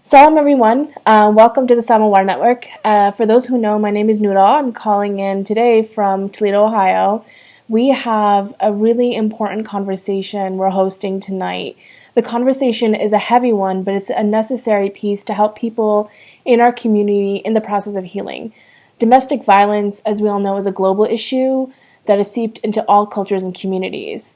Salam everyone, welcome to the Samawar Network. For those who know, my name is Noura. I'm calling in today from Toledo, Ohio. We have a really important conversation we're hosting tonight. The conversation is a heavy one, but it's a necessary piece to help people in our community in the process of healing. Domestic violence, as we all know, is a global issue that is seeped into all cultures and communities.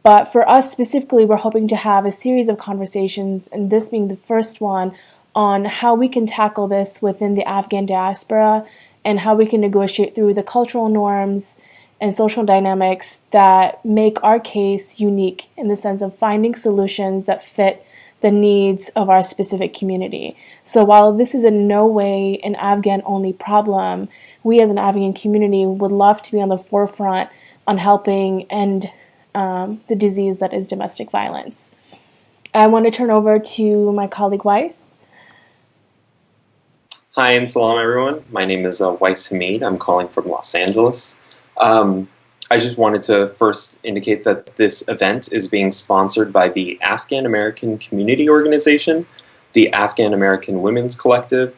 But for us specifically, we're hoping to have a series of conversations, and this being the first one, on how we can tackle this within the Afghan diaspora and how we can negotiate through the cultural norms and social dynamics that make our case unique in the sense of finding solutions that fit the needs of our specific community. So while this is in no way an Afghan-only problem, we as an Afghan community would love to be on the forefront on helping end the disease that is domestic violence. I want to turn over to my colleague Weiss. Hi and salam everyone. My name is Weiss Hamid. I'm calling from Los Angeles. I just wanted to first indicate that this event is being sponsored by the Afghan-American Community Organization, the Afghan-American Women's Collective,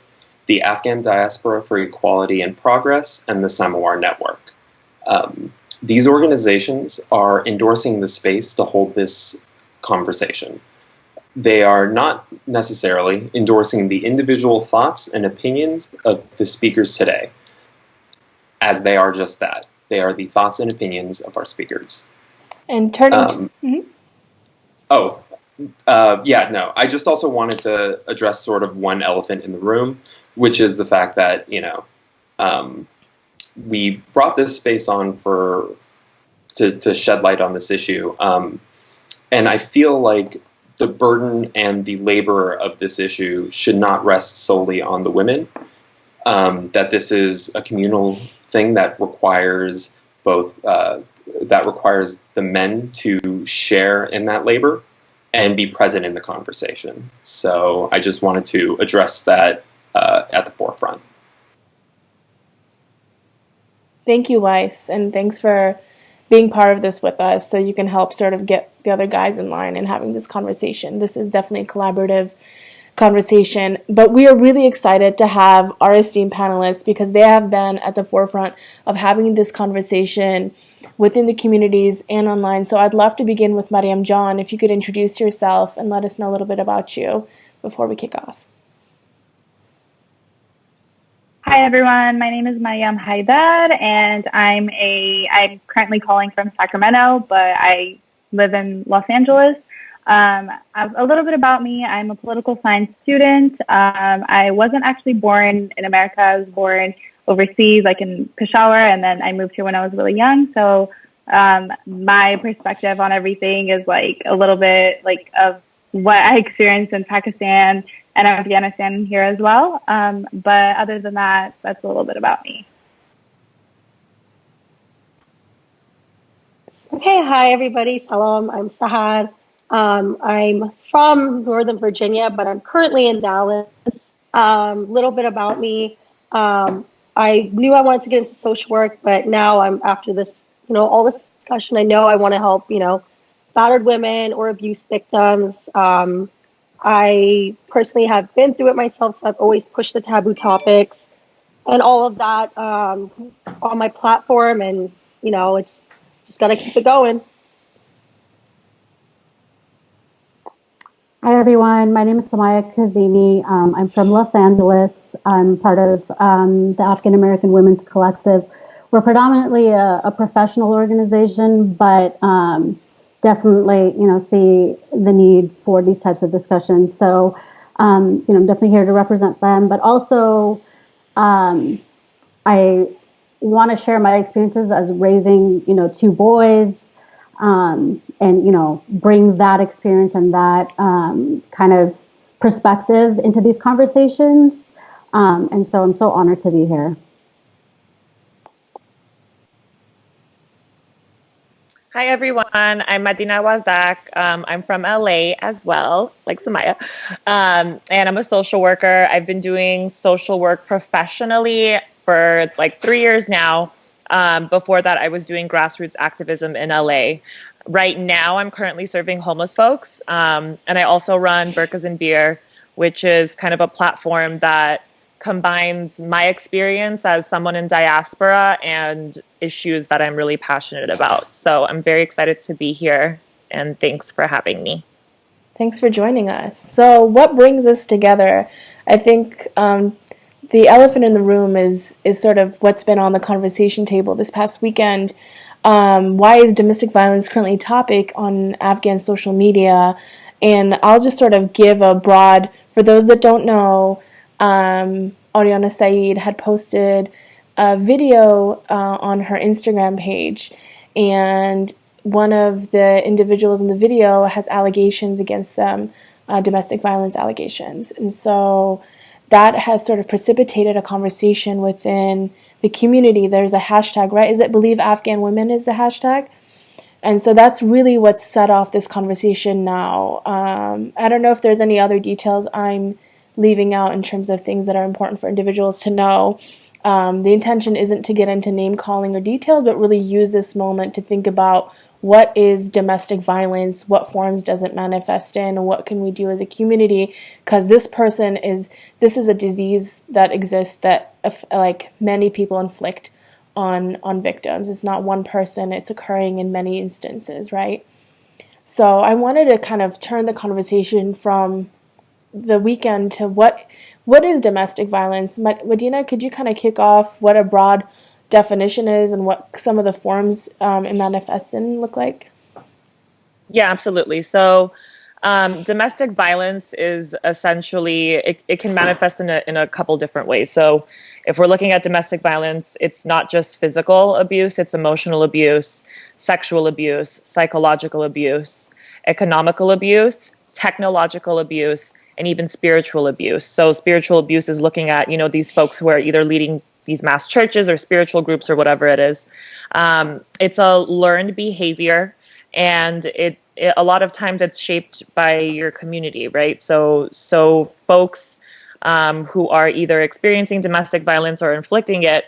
the Afghan Diaspora for Equality and Progress, and the Samawar Network. These organizations are endorsing the space to hold this conversation. They are not necessarily endorsing the individual thoughts and opinions of the speakers today, as they are just that. They are the thoughts and opinions of our speakers. And turning I just also wanted to address sort of one elephant in the room, which is the fact that, we brought this space on to shed light on this issue. And I feel like the burden and the labor of this issue should not rest solely on the women, that this is a communal thing that requires requires the men to share in that labor and be present in the conversation. So I just wanted to address that at the forefront. Thank you, Weiss, and thanks for being part of this with us so you can help sort of get the other guys in line and having this conversation. This is definitely a collaborative conversation, but we are really excited to have our esteemed panelists because they have been at the forefront of having this conversation within the communities and online. So I'd love to begin with Mariam John. If you could introduce yourself and let us know a little bit about you before we kick off. Hi everyone, my name is Mariam Haidar and I'm currently calling from Sacramento, but I live in Los Angeles. A little bit about me, I'm a political science student. I wasn't actually born in America, I was born overseas, like in Peshawar, and then I moved here when I was really young. So my perspective on everything is like a little bit like of what I experienced in Pakistan and Afghanistan here as well. But other than that, that's a little bit about me. Okay, hi everybody. Salam, I'm Sahar. I'm from Northern Virginia, but I'm currently in Dallas. Little bit about me. I knew I wanted to get into social work, but now after this, all this discussion, I know I want to help, battered women or abuse victims. I personally have been through it myself, so I've always pushed the taboo topics and all of that on my platform, and it's just got to keep it going. Hi everyone, my name is Samaya Kazemi. I'm from Los Angeles. I'm part of the Afghan-American Women's Collective. We're predominantly a professional organization, but definitely, see the need for these types of discussions. So, I'm definitely here to represent them, but also I want to share my experiences as raising, two boys, and, bring that experience and that kind of perspective into these conversations. And so I'm so honored to be here. Hi everyone, I'm Madina Wazak. I'm from LA as well, like Samaya, and I'm a social worker. I've been doing social work professionally for like 3 years now. Before that, I was doing grassroots activism in LA. Right now, I'm currently serving homeless folks, and I also run Burkas and Beer, which is kind of a platform that combines my experience as someone in diaspora and issues that I'm really passionate about. So I'm very excited to be here, and thanks for having me. Thanks for joining us. So what brings us together? I think the elephant in the room is sort of what's been on the conversation table this past weekend. Why is domestic violence currently a topic on Afghan social media? And I'll just sort of give a broad, for those that don't know, Ariana Saeed had posted a video on her Instagram page, and one of the individuals in the video has allegations against them, domestic violence allegations. And so that has sort of precipitated a conversation within the community. There's a hashtag, right? Is it Believe Afghan Women is the hashtag? And so that's really what set off this conversation now. I don't know if there's any other details I'm leaving out in terms of things that are important for individuals to know. The intention isn't to get into name calling or details, but really use this moment to think about what is domestic violence, what forms does it manifest in, and what can we do as a community? Because this is a disease that exists that like many people inflict on victims. It's not one person, it's occurring in many instances, right? So I wanted to kind of turn the conversation from the weekend to what is domestic violence. Medina, could you kind of kick off what a broad definition is and what some of the forms it manifests in look like? Yeah, absolutely. So domestic violence is essentially, it can manifest in a couple different ways. So if we're looking at domestic violence, it's not just physical abuse, it's emotional abuse, sexual abuse, psychological abuse, economical abuse, technological abuse, and even spiritual abuse. So spiritual abuse is looking at, these folks who are either leading these mass churches or spiritual groups or whatever it is. It's a learned behavior, and a lot of times it's shaped by your community, right? So folks who are either experiencing domestic violence or inflicting it,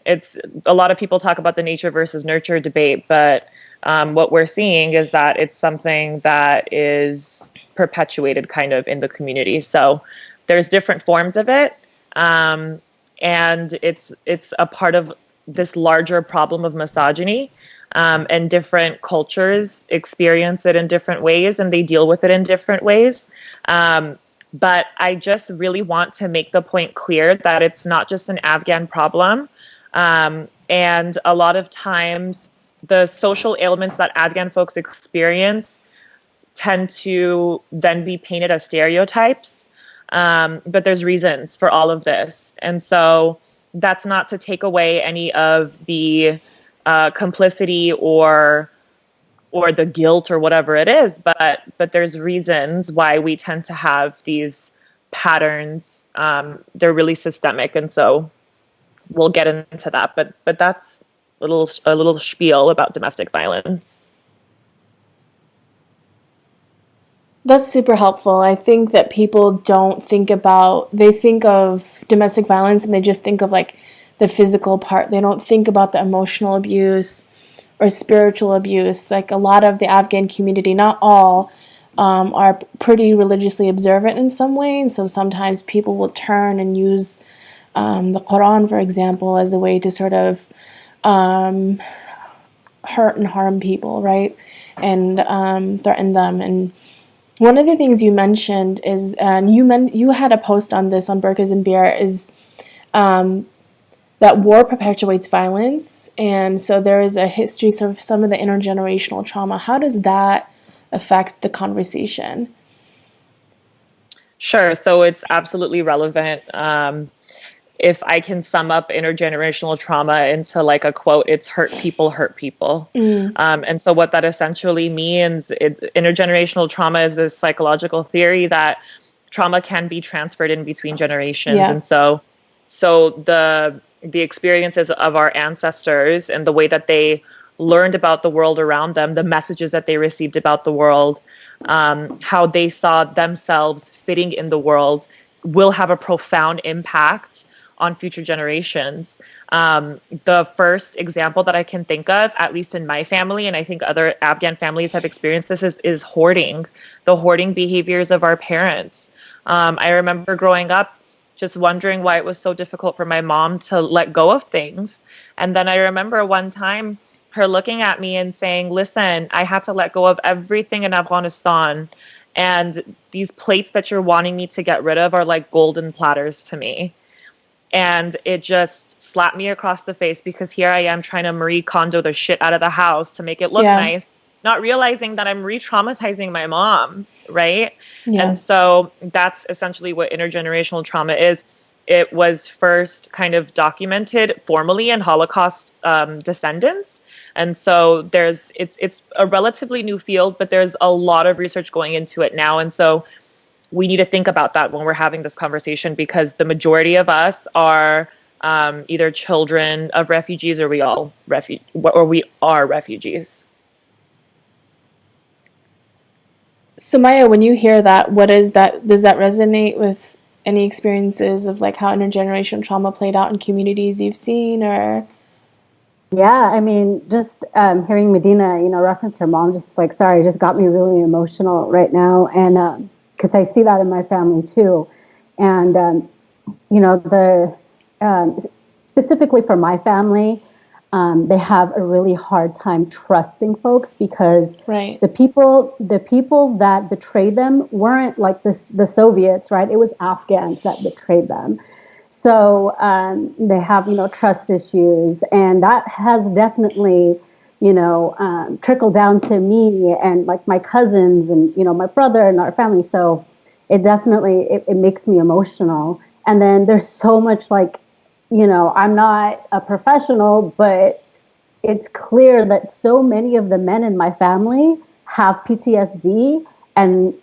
it's a lot of people talk about the nature versus nurture debate, but what we're seeing is that it's something that is perpetuated kind of in the community. So there's different forms of it, and it's a part of this larger problem of misogyny, and different cultures experience it in different ways, and they deal with it in different ways. But I just really want to make the point clear that it's not just an Afghan problem. And a lot of times the social ailments that Afghan folks experience tend to then be painted as stereotypes. But there's reasons for all of this. And so that's not to take away any of the complicity or the guilt or whatever it is, but there's reasons why we tend to have these patterns. They're really systemic, and so we'll get into that. But that's a little spiel about domestic violence. That's super helpful. I think that people they think of domestic violence and they just think of like the physical part. They don't think about the emotional abuse or spiritual abuse. Like a lot of the Afghan community, not all, are pretty religiously observant in some way, and so sometimes people will turn and use the Quran, for example, as a way to sort of hurt and harm people, right? And threaten them. And one of the things you mentioned is, and you had a post on this on Burkas and Beer, is that war perpetuates violence, and so there is a history of some of the intergenerational trauma. How does that affect the conversation? Sure. So it's absolutely relevant. If I can sum up intergenerational trauma into like a quote, it's hurt people. And so what that essentially means, intergenerational trauma is this psychological theory that trauma can be transferred in between generations. Yeah. And so the experiences of our ancestors and the way that they learned about the world around them, the messages that they received about the world, how they saw themselves fitting in the world, will have a profound impact on future generations. The first example that I can think of, at least in my family, and I think other Afghan families have experienced this, is hoarding, the hoarding behaviors of our parents. I remember growing up just wondering why it was so difficult for my mom to let go of things. And then I remember one time her looking at me and saying, listen, I had to let go of everything in Afghanistan. And these plates that you're wanting me to get rid of are like golden platters to me. And it just slapped me across the face, because here I am trying to Marie Kondo the shit out of the house to make it look nice, not realizing that I'm re-traumatizing my mom, right? Yeah. And so that's essentially what intergenerational trauma is. It was first kind of documented formally in Holocaust descendants. And so it's a relatively new field, but there's a lot of research going into it now. And so we need to think about that when we're having this conversation, because the majority of us are either children of refugees, or we are refugees. So Maya, when you hear that, what is that? Does that resonate with any experiences of like how intergenerational trauma played out in communities you've seen, or? Yeah, I mean, just hearing Medina, reference her mom, just just got me really emotional right now, and because I see that in my family too, and specifically for my family, they have a really hard time trusting folks, because the people that betrayed them weren't like the Soviets, right? It was Afghans that betrayed them. So they have, trust issues, and that has definitely, trickled down to me and like my cousins and, my brother and our family. So it definitely, it makes me emotional. And then there's so much I'm not a professional, but it's clear that so many of the men in my family have PTSD and,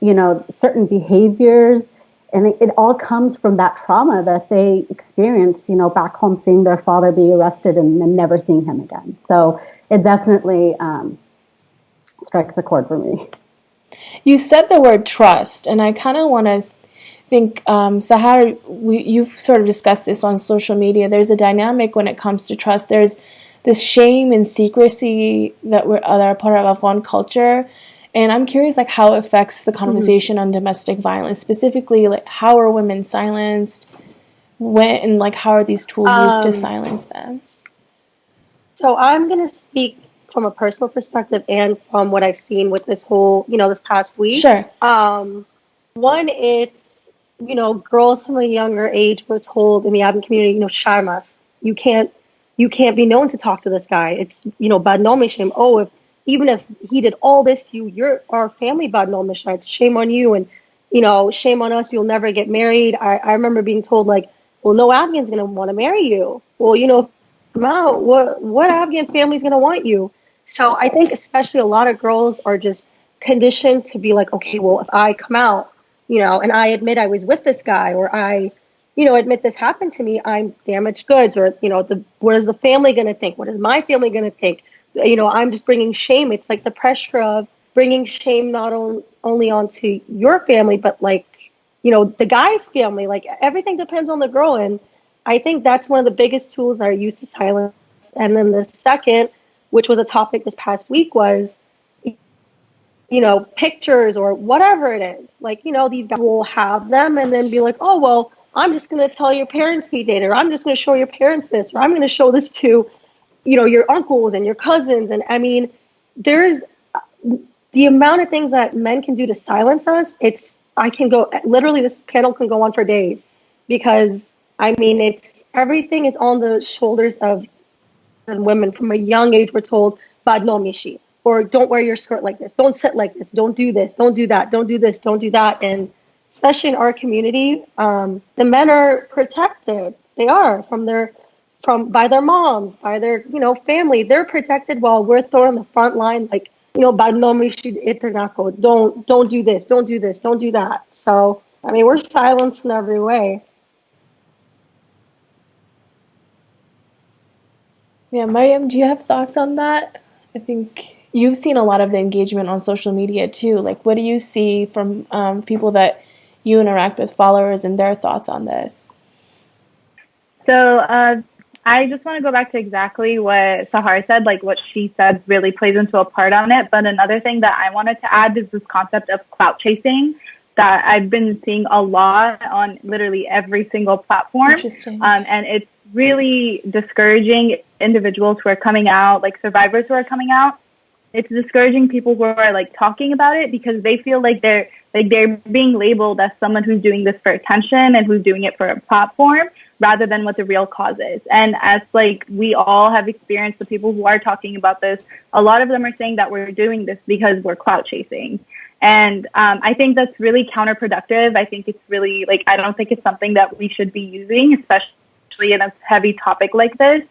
certain behaviors. And it all comes from that trauma that they experienced, back home, seeing their father be arrested and then never seeing him again. So it definitely strikes a chord for me. You said the word trust, and I kind of want to think, Sahar, you've sort of discussed this on social media. There's a dynamic when it comes to trust. There's this shame and secrecy that are part of Afghan culture. And I'm curious, how it affects the conversation on domestic violence, specifically, how are women silenced, and how are these tools used to silence them? So I'm going to speak from a personal perspective and from what I've seen with this whole, this past week. Sure. One, it's, girls from a younger age were told in the Afghan community, Sharmas, you can't be known to talk to this guy. It's, bad nomishim. Oh, even if he did all this to you, you're our family bad nomishim. It's shame on you, and shame on us. You'll never get married. I remember being told well, no Afghan's gonna want to marry you. Well, come out. What Afghan family's gonna want you? So I think especially a lot of girls are just conditioned to be like, okay, well, if I come out, and I admit I was with this guy, or I admit this happened to me, I'm damaged goods, or, what is the family going to think? What is my family going to think? I'm just bringing shame. It's like the pressure of bringing shame not only onto your family, but the guy's family. Everything depends on the girl. And I think that's one of the biggest tools that are used to silence. And then the second, which was a topic this past week, was, pictures or whatever it is. These guys will have them and then be like, oh, well, I'm just going to tell your parents we dated, or I'm just going to show your parents this, or I'm going to show this to, your uncles and your cousins. And I mean, there's the amount of things that men can do to silence us. Literally this panel can go on for days, because I mean, everything is on the shoulders of women. From a young age, we're told, bad no mishi, or don't wear your skirt like this, don't sit like this, don't do this, don't do that, don't do this, don't do that. And especially in our community, the men are protected. They are by their moms, by their, family. They're protected while we're thrown on the front line, don't do this, don't do this, don't do that. So, I mean, we're silenced in every way. Yeah, Mariam, do you have thoughts on that? I think you've seen a lot of the engagement on social media too. What do you see from people that you interact with, followers, and their thoughts on this? So I just want to go back to exactly what Sahar said. What she said really plays into a part on it. But another thing that I wanted to add is this concept of clout chasing that I've been seeing a lot on literally every single platform. Interesting. And it's really discouraging individuals who are coming out, like survivors who are coming out. It's discouraging people who are like talking about it because they feel like they're being labeled as someone who's doing this for attention and who's doing it for a platform rather than what the real cause is. And as like we all have experienced, the people who are talking about this, a lot of them are saying that we're doing this because we're clout chasing. And I think that's really counterproductive. I think it's really like, I don't think it's something that we should be using, especially in a heavy topic like this.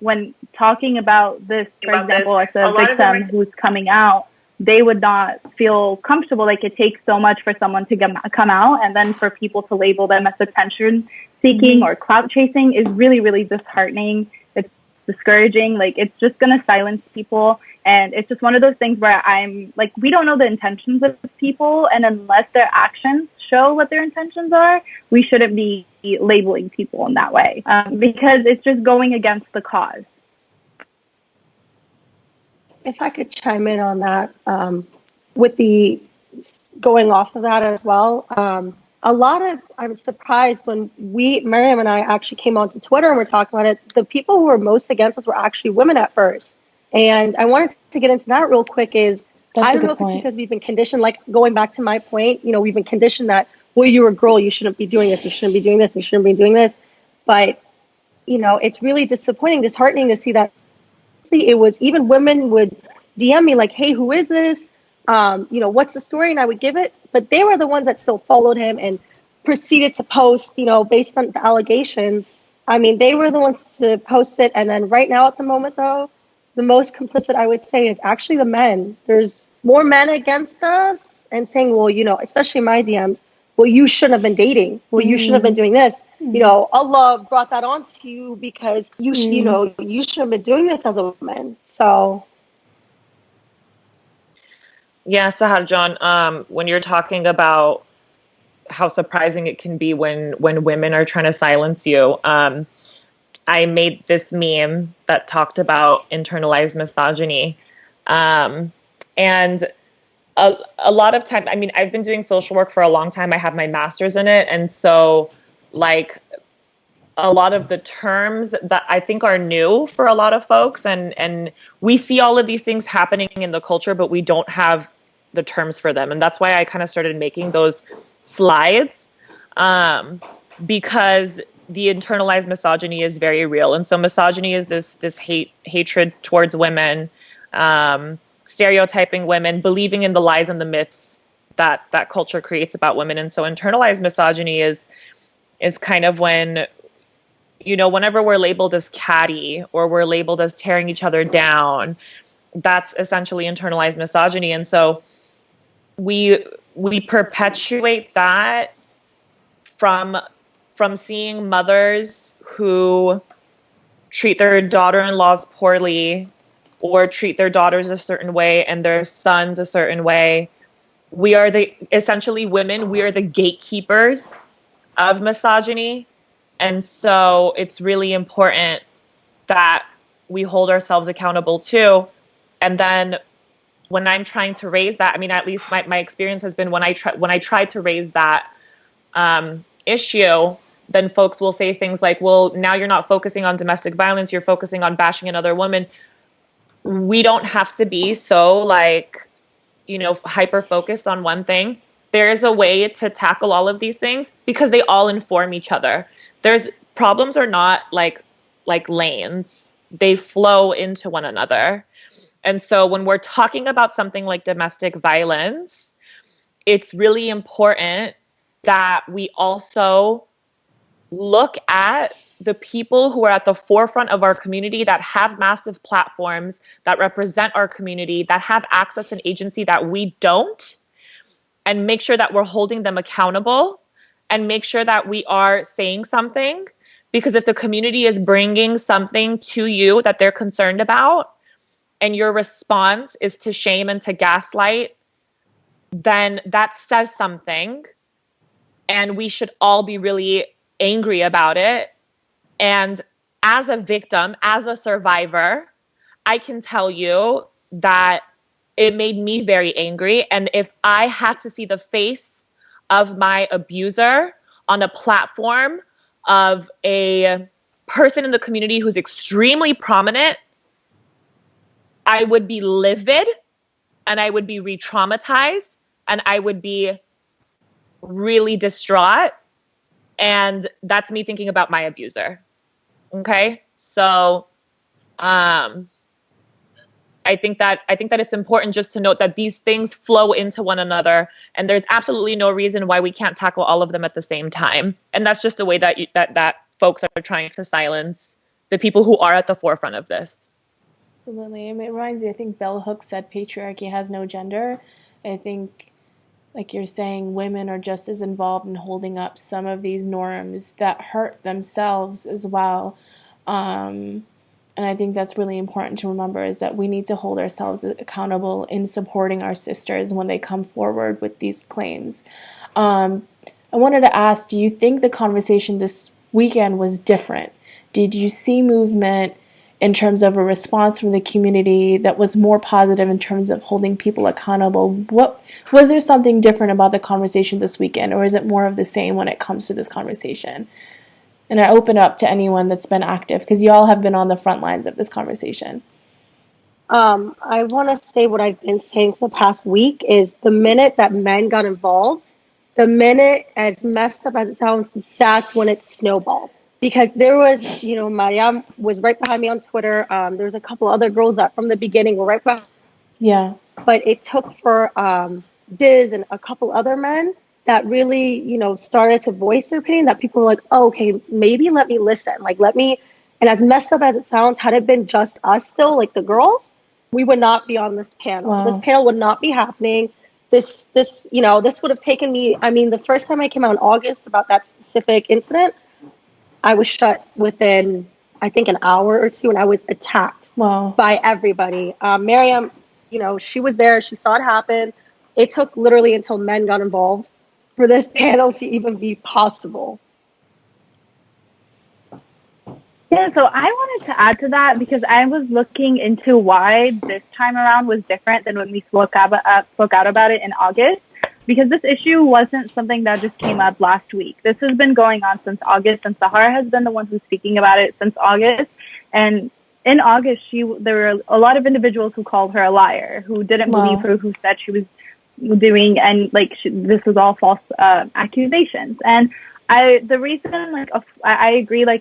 When talking about this, for example, as a victim who's coming out, they would not feel comfortable. Like it takes so much for someone to come out, and then for people to label them as attention seeking or clout chasing is really, really disheartening. It's discouraging. Like it's just going to silence people. And it's just one of those things where I'm like, we don't know the intentions of people. And unless their actions show what their intentions are, we shouldn't be labeling people in that way because it's just going against the cause. If I could chime in on that, with the going off of that as well, I was surprised when Miriam and I actually came onto Twitter and we're talking about it. The people who were most against us were actually women at first. And I wanted to get into that real quick I don't know if it's because we've been conditioned, like going back to my point, we've been conditioned that, well, you're a girl, you shouldn't be doing this, you shouldn't be doing this, you shouldn't be doing this. But, it's really disheartening to see that it was even women would DM me like, hey, who is this? What's the story? And I would give it. But they were the ones that still followed him and proceeded to post, based on the allegations. I mean, they were the ones to post it. And then right now at the moment, though, the most complicit, I would say, is actually the men. There's more men against us and saying, well, especially my DMs, well, you shouldn't have been dating. Well, you shouldn't have been doing this. Allah brought that on to you because you shouldn't have been doing this as a woman. So. Yeah, Sahar John, when you're talking about how surprising it can be when women are trying to silence you, I made this meme that talked about internalized misogyny. And a lot of time, I mean, I've been doing social work for a long time. I have my master's in it. And so like a lot of the terms that I think are new for a lot of folks, and we see all of these things happening in the culture, but we don't have the terms for them. And that's why I kind of started making those slides, because the internalized misogyny is very real. And so misogyny is this hatred towards women, stereotyping women, believing in the lies and the myths that culture creates about women. And so internalized misogyny is kind of when, whenever we're labeled as catty or we're labeled as tearing each other down, that's essentially internalized misogyny. And so we perpetuate that from seeing mothers who treat their daughter-in-laws poorly or treat their daughters a certain way and their sons a certain way. We are essentially women, we are the gatekeepers of misogyny. And so it's really important that we hold ourselves accountable too. And then when I'm trying to raise that, I mean, at least my experience has been when I tried to raise that issue, then folks will say things like, well, now you're not focusing on domestic violence, you're focusing on bashing another woman. We don't have to be so hyper focused on one thing. There is a way to tackle all of these things because they all inform each other. Problems are not like lanes. They flow into one another. And so when we're talking about something like domestic violence, it's really important that we also look at the people who are at the forefront of our community that have massive platforms, that represent our community, that have access and agency that we don't, and make sure that we're holding them accountable and make sure that we are saying something. Because if the community is bringing something to you that they're concerned about, and your response is to shame and to gaslight, then that says something. And we should all be really angry about it. And as a victim, as a survivor, I can tell you that it made me very angry. And if I had to see the face of my abuser on a platform of a person in the community who's extremely prominent, I would be livid and I would be re-traumatized and I would be really distraught. And that's me thinking about my abuser. Okay? So I think that it's important just to note that these things flow into one another, and there's absolutely no reason why we can't tackle all of them at the same time. And that's just a way that that folks are trying to silence the people who are at the forefront of this. Absolutely. I mean, it reminds me, I think Bell Hooks said patriarchy has no gender. I think, like you're saying, women are just as involved in holding up some of these norms that hurt themselves as well. And I think that's really important to remember, is that we need to hold ourselves accountable in supporting our sisters when they come forward with these claims. I wanted to ask, do you think the conversation this weekend was different? Did you see movement in terms of a response from the community that was more positive in terms of holding people accountable? What was there something different about the conversation this weekend, or is it more of the same when it comes to this conversation? And I open up to anyone that's been active, because you all have been on the front lines of this conversation. I want to say what I've been saying for the past week is the minute that men got involved, the minute, as messed up as it sounds, that's when it snowballed. Because there was, Mariam was right behind me on Twitter. There's a couple other girls that from the beginning were right behind. Yeah. But it took for Diz and a couple other men that really, started to voice their opinion, that people were like, oh, okay, maybe let me listen. And as messed up as it sounds, had it been just us still, like the girls, we would not be on this panel. Wow. This panel would not be happening. This would have taken me, the first time I came out in August about that specific incident, I was shut within, I think, an hour or two, and I was attacked by everybody. Miriam, she was there. She saw it happen. It took literally until men got involved for this panel to even be possible. Yeah, so I wanted to add to that, because I was looking into why this time around was different than when we spoke out about it in August. Because this issue wasn't something that just came up last week. This has been going on since August, and Sahar has been the one who's speaking about it since August. And in August, there were a lot of individuals who called her a liar, who didn't believe her, who said she was doing, and this was all false accusations. And I agree,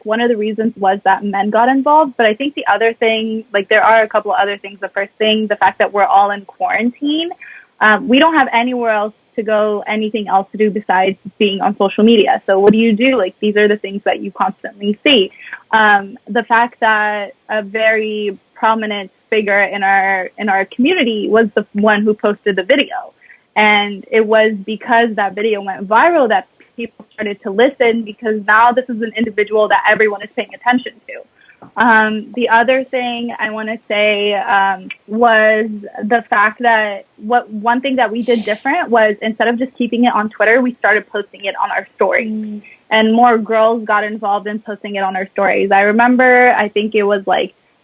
one of the reasons was that men got involved, but I think the other thing, there are a couple of other things. The first thing, the fact that we're all in quarantine. We don't have anywhere else to go, anything else to do besides being on social media. So what do you do? These are the things that you constantly see. The fact that a very prominent figure in our community was the one who posted the video. And it was because that video went viral that people started to listen, because now this is an individual that everyone is paying attention to. The other thing I want to say was the fact that one thing that we did different was, instead of just keeping it on Twitter, we started posting it on our stories. And more girls got involved in posting it on our stories. I remember, I think it was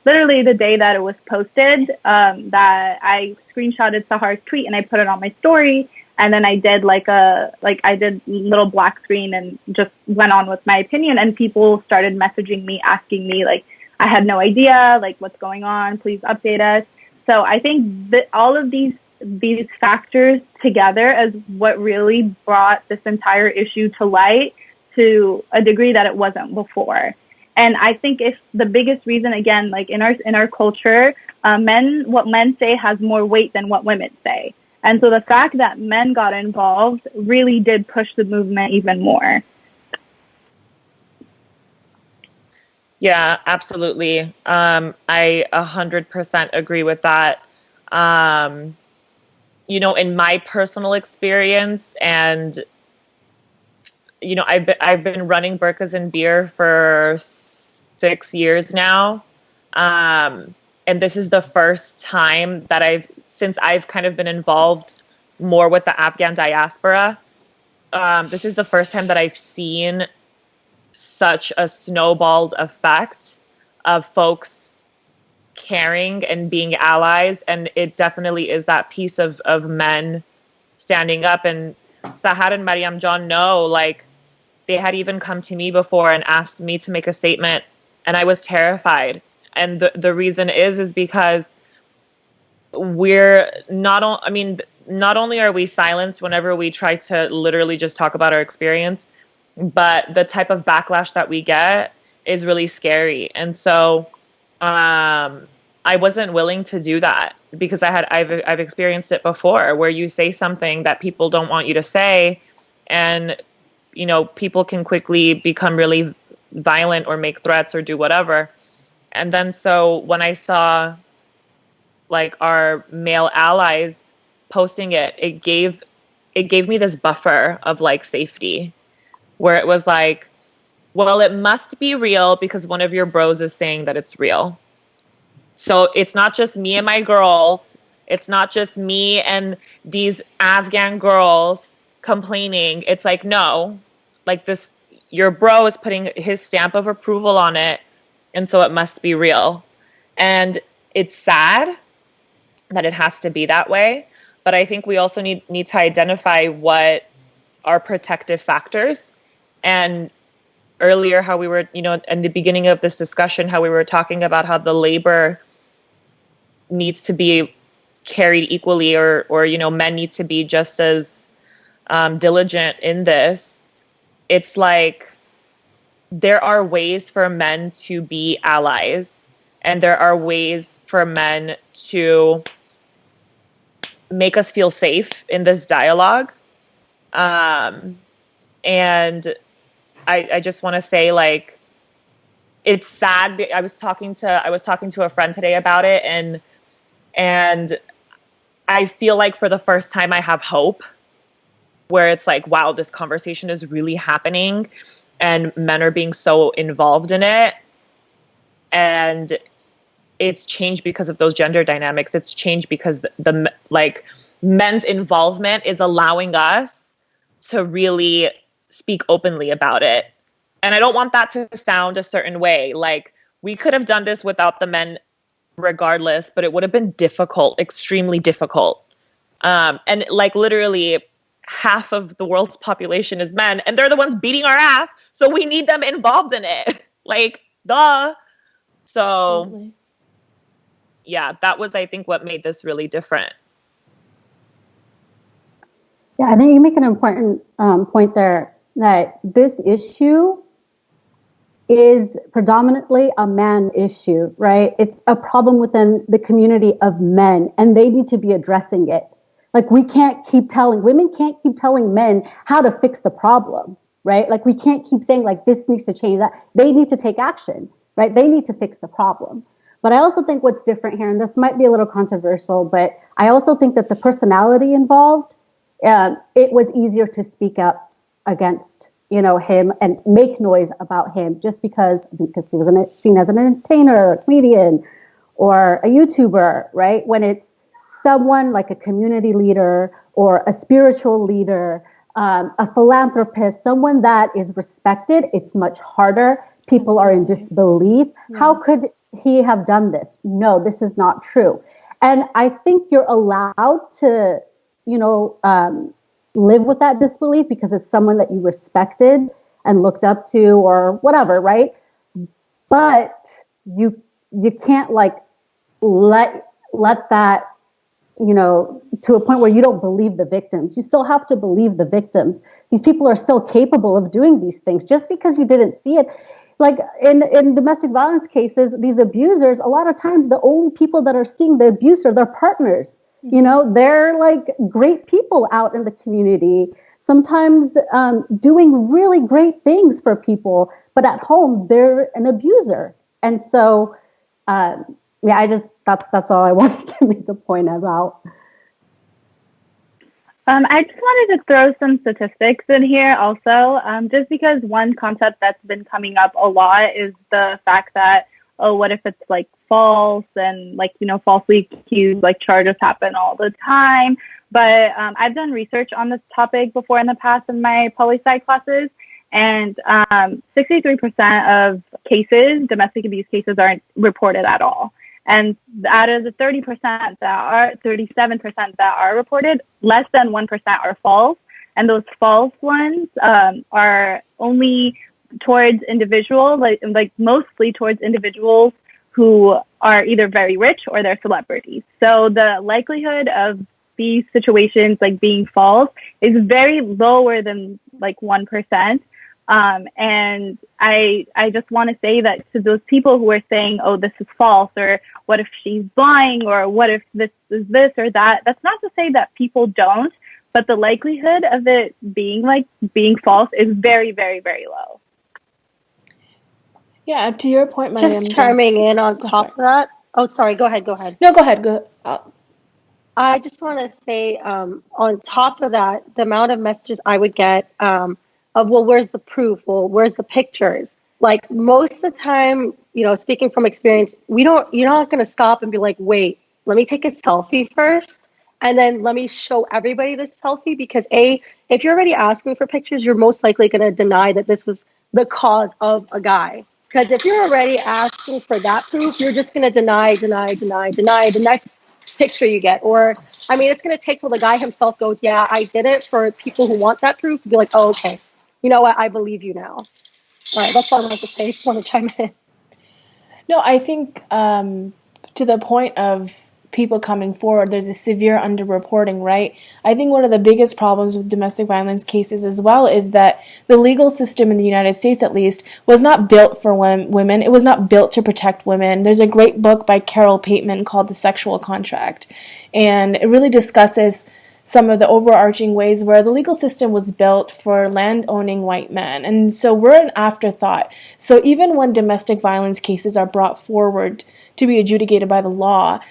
literally the day that it was posted, that I screenshotted Sahar's tweet and I put it on my story. And then I did I did little black screen and just went on with my opinion. And people started messaging me, asking me, I had no idea, what's going on, please update us. So I think that all of these factors together is what really brought this entire issue to light to a degree that it wasn't before. And I think if the biggest reason, again, in our culture, what men say has more weight than what women say. And so the fact that men got involved really did push the movement even more. Yeah, absolutely. I 100% agree with that. In my personal experience, and I've been running Burkas and Beer for 6 years now, and this is the first time that since I've kind of been involved more with the Afghan diaspora, this is the first time that I've seen such a snowballed effect of folks caring and being allies. And it definitely is that piece of men standing up. And Sahar and Mariam John know, like, they had even come to me before and asked me to make a statement, and I was terrified. And the reason is because we're not only are we silenced whenever we try to literally just talk about our experience, but the type of backlash that we get is really scary. And so I wasn't willing to do that because I've experienced it before, where you say something that people don't want you to say, and people can quickly become really violent or make threats or do whatever. And then so when I saw like our male allies posting it, it gave me this buffer of like safety, where it was like, well, it must be real because one of your bros is saying that it's real. So it's not just me and my girls. It's not just me and these Afghan girls complaining. It's like, no, like this, your bro is putting his stamp of approval on it. And so it must be real. And it's sad that it has to be that way. But I think we also need to identify what are protective factors. And earlier, how we were, in the beginning of this discussion, how we were talking about how the labor needs to be carried equally, or men need to be just as diligent in this. It's like there are ways for men to be allies, and there are ways for men to make us feel safe in this dialogue. And I just want to say, like, it's sad. I was talking to a friend today about it, and I feel like for the first time I have hope, where it's like, wow, this conversation is really happening and men are being so involved in it. And it's changed because of those gender dynamics. It's changed because the men's involvement is allowing us to really speak openly about it. And I don't want that to sound a certain way. Like, we could have done this without the men regardless, but it would have been difficult, extremely difficult. And like literally half of the world's population is men, and they're the ones beating our ass. So we need them involved in it. Like, duh. So absolutely. Yeah, that was, I think, what made this really different. Yeah, I think you make an important point there, that this issue is predominantly a man issue, right? It's a problem within the community of men, and they need to be addressing it. Like, women can't keep telling men how to fix the problem, right? Like, we can't keep saying, like, this needs to change, that. They need to take action, right? They need to fix the problem. But I also think what's different here, and this might be a little controversial, but I also think that the personality involved, it was easier to speak up against, him and make noise about him just because he was seen as an entertainer, a comedian, or a YouTuber, right? When it's someone like a community leader or a spiritual leader, a philanthropist, someone that is respected, it's much harder. People Absolutely. Are in disbelief. Yeah. How could he have done this? No, this is not true. And I think you're allowed to, live with that disbelief because it's someone that you respected and looked up to or whatever, right? But you can't like let that, to a point where you don't believe the victims. You still have to believe the victims. These people are still capable of doing these things. Just because you didn't see it, like in domestic violence cases, these abusers, a lot of times the only people that are seeing the abuse are their partners. They're like great people out in the community, sometimes doing really great things for people, but at home they're an abuser. And so, that's all I wanted to make a point about. I just wanted to throw some statistics in here also, just because one concept that's been coming up a lot is the fact that, what if it's like false, and like, falsely accused, like charges happen all the time. But I've done research on this topic before in the past in my poli-sci classes, and 63% of cases, domestic abuse cases, aren't reported at all. And out of the 37% that are reported, less than 1% are false. and those false ones are only towards individuals, like mostly towards individuals who are either very rich or they're celebrities. So the likelihood of these situations like being false is very lower than like 1%. And I just want to say that to those people who are saying, oh, this is false, or what if she's lying, or what if this is this or that, that's not to say that people don't, but the likelihood of it being false is very, very, very low. Yeah, to your point, Mariam. Just chiming in on top of that. Oh, sorry. Go ahead. No, go ahead. I just want to say, on top of that, the amount of messages I would get of, well, where's the proof? Well, where's the pictures? Like most of the time, speaking from experience, you're not going to stop and be like, wait, let me take a selfie first. And then let me show everybody this selfie, because if you're already asking for pictures, you're most likely going to deny that this was the cause of a guy. Because if you're already asking for that proof, you're just going to deny the next picture you get. Or, I mean, it's going to take till the guy himself goes, yeah, I did it, for people who want that proof to be like, oh, okay, you know what, I believe you now. All right, that's all I wanted to say. Just want to chime in. No, I think to the point of people coming forward, there's a severe underreporting, right? I think one of the biggest problems with domestic violence cases as well is that the legal system in the United States, at least, was not built for women. It was not built to protect women. There's a great book by Carol Pateman called The Sexual Contract, and it really discusses some of the overarching ways where the legal system was built for land-owning white men. And so we're an afterthought. So even when domestic violence cases are brought forward to be adjudicated by the law,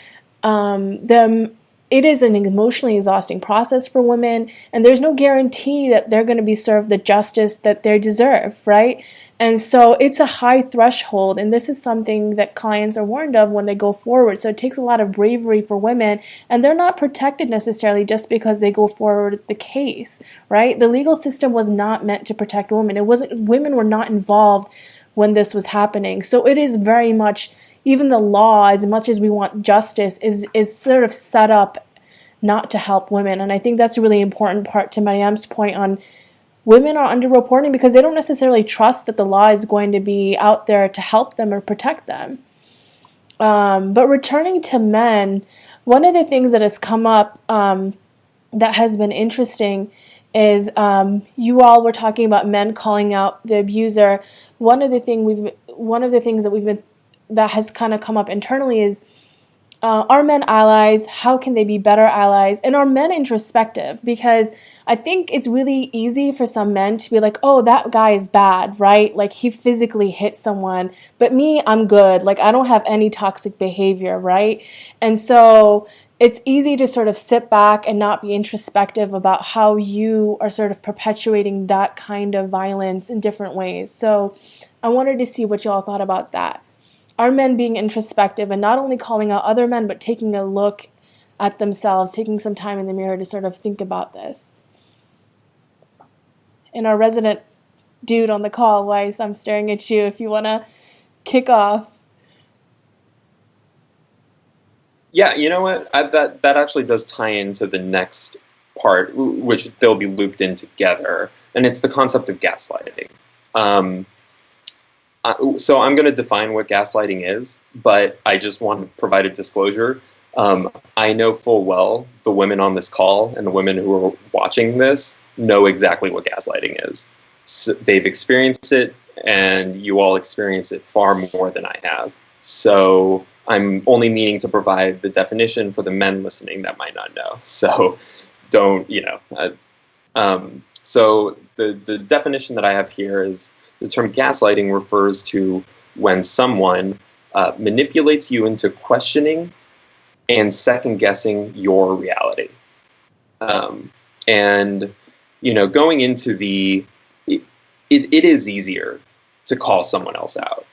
it is an emotionally exhausting process for women, and there's no guarantee that they're going to be served the justice that they deserve, right? And so it's a high threshold, and this is something that clients are warned of when they go forward. So it takes a lot of bravery for women, and they're not protected necessarily just because they go forward with the case, right? The legal system was not meant to protect women. Women were not involved when this was happening. So it is very much, even the law, as much as we want justice, is sort of set up not to help women. And I think that's a really important part to Mariam's point on women are underreporting because they don't necessarily trust that the law is going to be out there to help them or protect them. But returning to men, one of the things that has come up that has been interesting is you all were talking about men calling out the abuser. One of the things that has kind of come up internally is, are men allies? How can they be better allies? And are men introspective? Because I think it's really easy for some men to be like, oh, that guy is bad, right? Like he physically hit someone, but me, I'm good. Like I don't have any toxic behavior, right? And so it's easy to sort of sit back and not be introspective about how you are sort of perpetuating that kind of violence in different ways. So I wanted to see what you all thought about that. Are men being introspective and not only calling out other men, but taking a look at themselves, taking some time in the mirror to sort of think about this? And our resident dude on the call, Weiss, I'm staring at you if you want to kick off. Yeah, you know what? That actually does tie into the next part, which they'll be looped in together, and it's the concept of gaslighting. So I'm going to define what gaslighting is, but I just want to provide a disclosure. I know full well the women on this call and the women who are watching this know exactly what gaslighting is. So they've experienced it, and you all experience it far more than I have. So I'm only meaning to provide the definition for the men listening that might not know. So don't, so the definition that I have here is the term gaslighting refers to when someone manipulates you into questioning and second-guessing your reality. And, going into it is easier to call someone else out.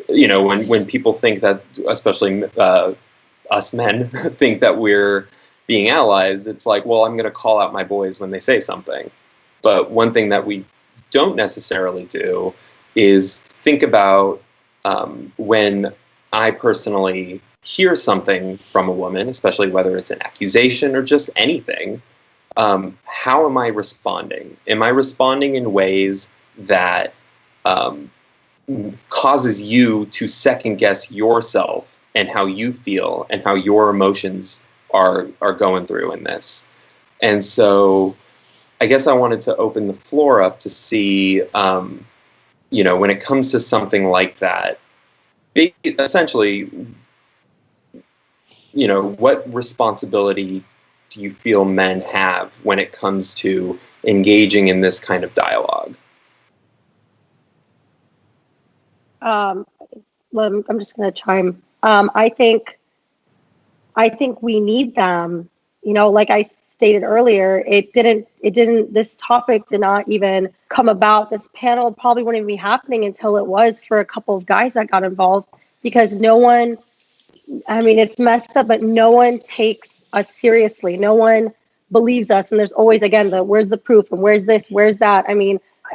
When people think that, especially us men, think that we're being allies, it's like, well, I'm going to call out my boys when they say something. But one thing that we don't necessarily do is think about when I personally hear something from a woman, especially whether it's an accusation or just anything, how am I responding? Am I responding in ways that causes you to second guess yourself and how you feel and how your emotions are going through in this? And so I guess I wanted to open the floor up to see, when it comes to something like that, essentially, what responsibility do you feel men have when it comes to engaging in this kind of dialogue? I'm just going to chime. I think we need them. Like I stated earlier, this topic did not even come about. This panel probably wouldn't even be happening until it was for a couple of guys that got involved, because no one, it's messed up, but no one takes us seriously. No one believes us. And there's always, again, where's the proof and where's this, where's that?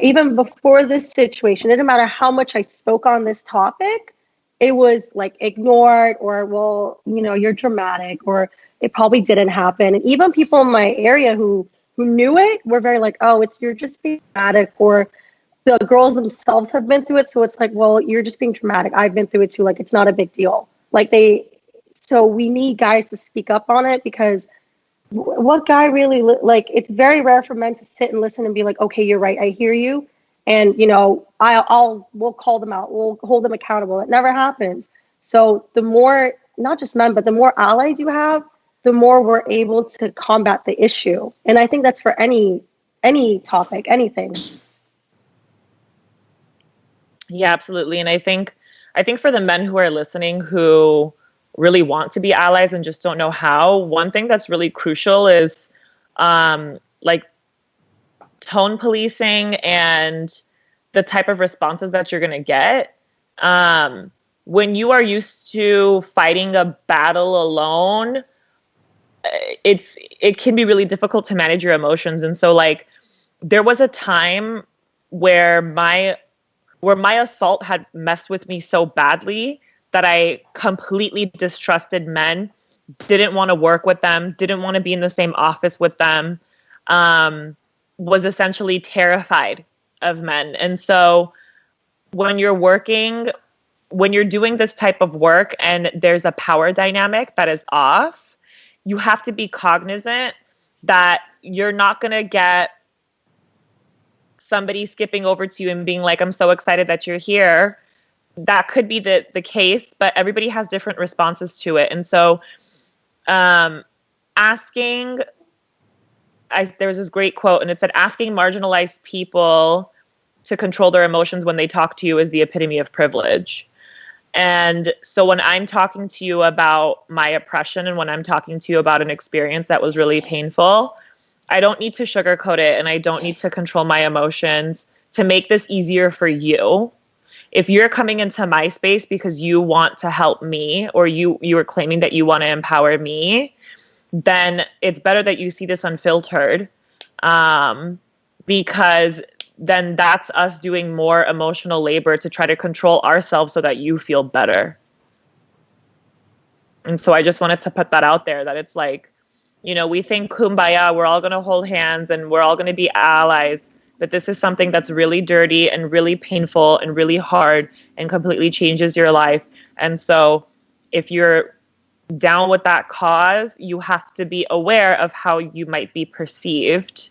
Even before this situation, it didn't matter how much I spoke on this topic, it was like ignored, or, well, you're dramatic, or it probably didn't happen. And even people in my area who knew it were very like, oh, you're just being dramatic, or the girls themselves have been through it. So it's like, well, you're just being dramatic. I've been through it too. Like, it's not a big deal. So we need guys to speak up on it, because what guy really, it's very rare for men to sit and listen and be like, okay, you're right, I hear you. And, we'll call them out. We'll hold them accountable. It never happens. So the more, not just men, but the more allies you have, the more we're able to combat the issue. And I think that's for any topic, anything. Yeah, absolutely. And I think for the men who are listening who really want to be allies and just don't know how, one thing that's really crucial is tone policing and the type of responses that you're going to get. When you are used to fighting a battle alone, it can be really difficult to manage your emotions. And so there was a time where my assault had messed with me so badly that I completely distrusted men, didn't want to work with them, didn't want to be in the same office with them, was essentially terrified of men. And so when you're doing this type of work and there's a power dynamic that is off, you have to be cognizant that you're not going to get somebody skipping over to you and being like, I'm so excited that you're here. That could be the case, but everybody has different responses to it. And so there was this great quote, and it said, asking marginalized people to control their emotions when they talk to you is the epitome of privilege. And so when I'm talking to you about my oppression, and when I'm talking to you about an experience that was really painful, I don't need to sugarcoat it, and I don't need to control my emotions to make this easier for you. If you're coming into my space because you want to help me, or you are claiming that you want to empower me, then it's better that you see this unfiltered, because then that's us doing more emotional labor to try to control ourselves so that you feel better. And so I just wanted to put that out there, that it's like, we think kumbaya, we're all going to hold hands and we're all going to be allies, but this is something that's really dirty and really painful and really hard and completely changes your life. And so if you're down with that cause, you have to be aware of how you might be perceived.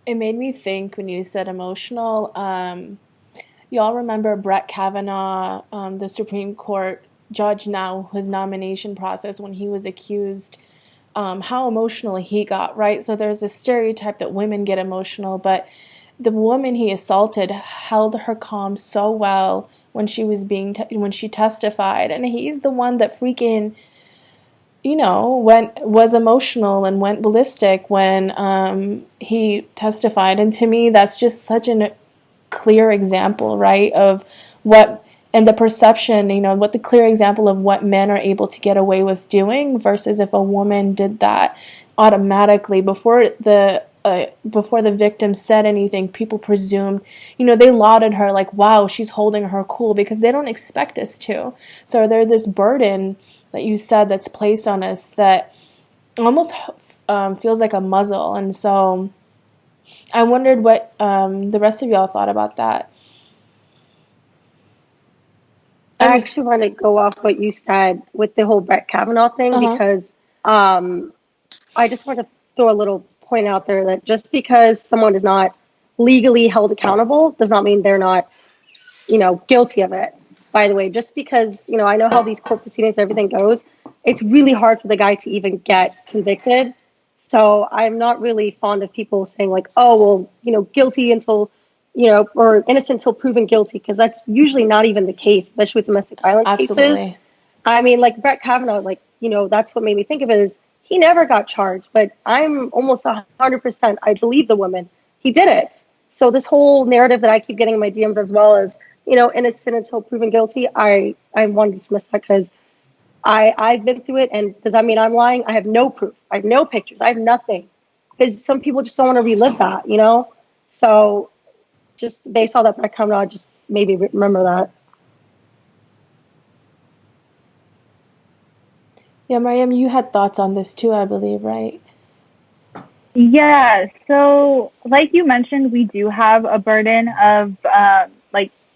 It made me think when you said emotional. Y'all remember Brett Kavanaugh, the Supreme Court judge now, his nomination process when he was accused, how emotional he got, right? So there's this stereotype that women get emotional, but the woman he assaulted held her calm so well when she was when she testified, and he's the one that freaking was emotional and went ballistic when he testified. And to me, that's just such a clear example, right, of what, and the perception, what the clear example of what men are able to get away with doing versus if a woman did that automatically before the before the victim said anything, people presumed, they lauded her like, wow, she's holding her cool, because they don't expect us to. So there's this burden that you said that's placed on us that almost feels like a muzzle. And so I wondered what the rest of y'all thought about that. I actually want to go off what you said with the whole Brett Kavanaugh thing, because I just want to throw a little point out there that just because someone is not legally held accountable does not mean they're not, guilty of it. By the way, just because, I know how these court proceedings, everything goes, it's really hard for the guy to even get convicted. So I'm not really fond of people saying like, oh, well, guilty until, or innocent until proven guilty, because that's usually not even the case, especially with domestic violence cases. I mean, like Brett Kavanaugh, like, that's what made me think of it is he never got charged, but I'm almost 100%. I believe the woman. He did it. So this whole narrative that I keep getting in my DMs, as well as, innocent until proven guilty, I want to dismiss that, because I've been through it. And does that mean I'm lying? I have no proof. I have no pictures. I have nothing, because some people just don't want to relive that, So just based on that Brett Kavanaugh, just maybe remember that. Yeah, Mariam, you had thoughts on this too, I believe, right? Yeah, so like you mentioned, we do have a burden of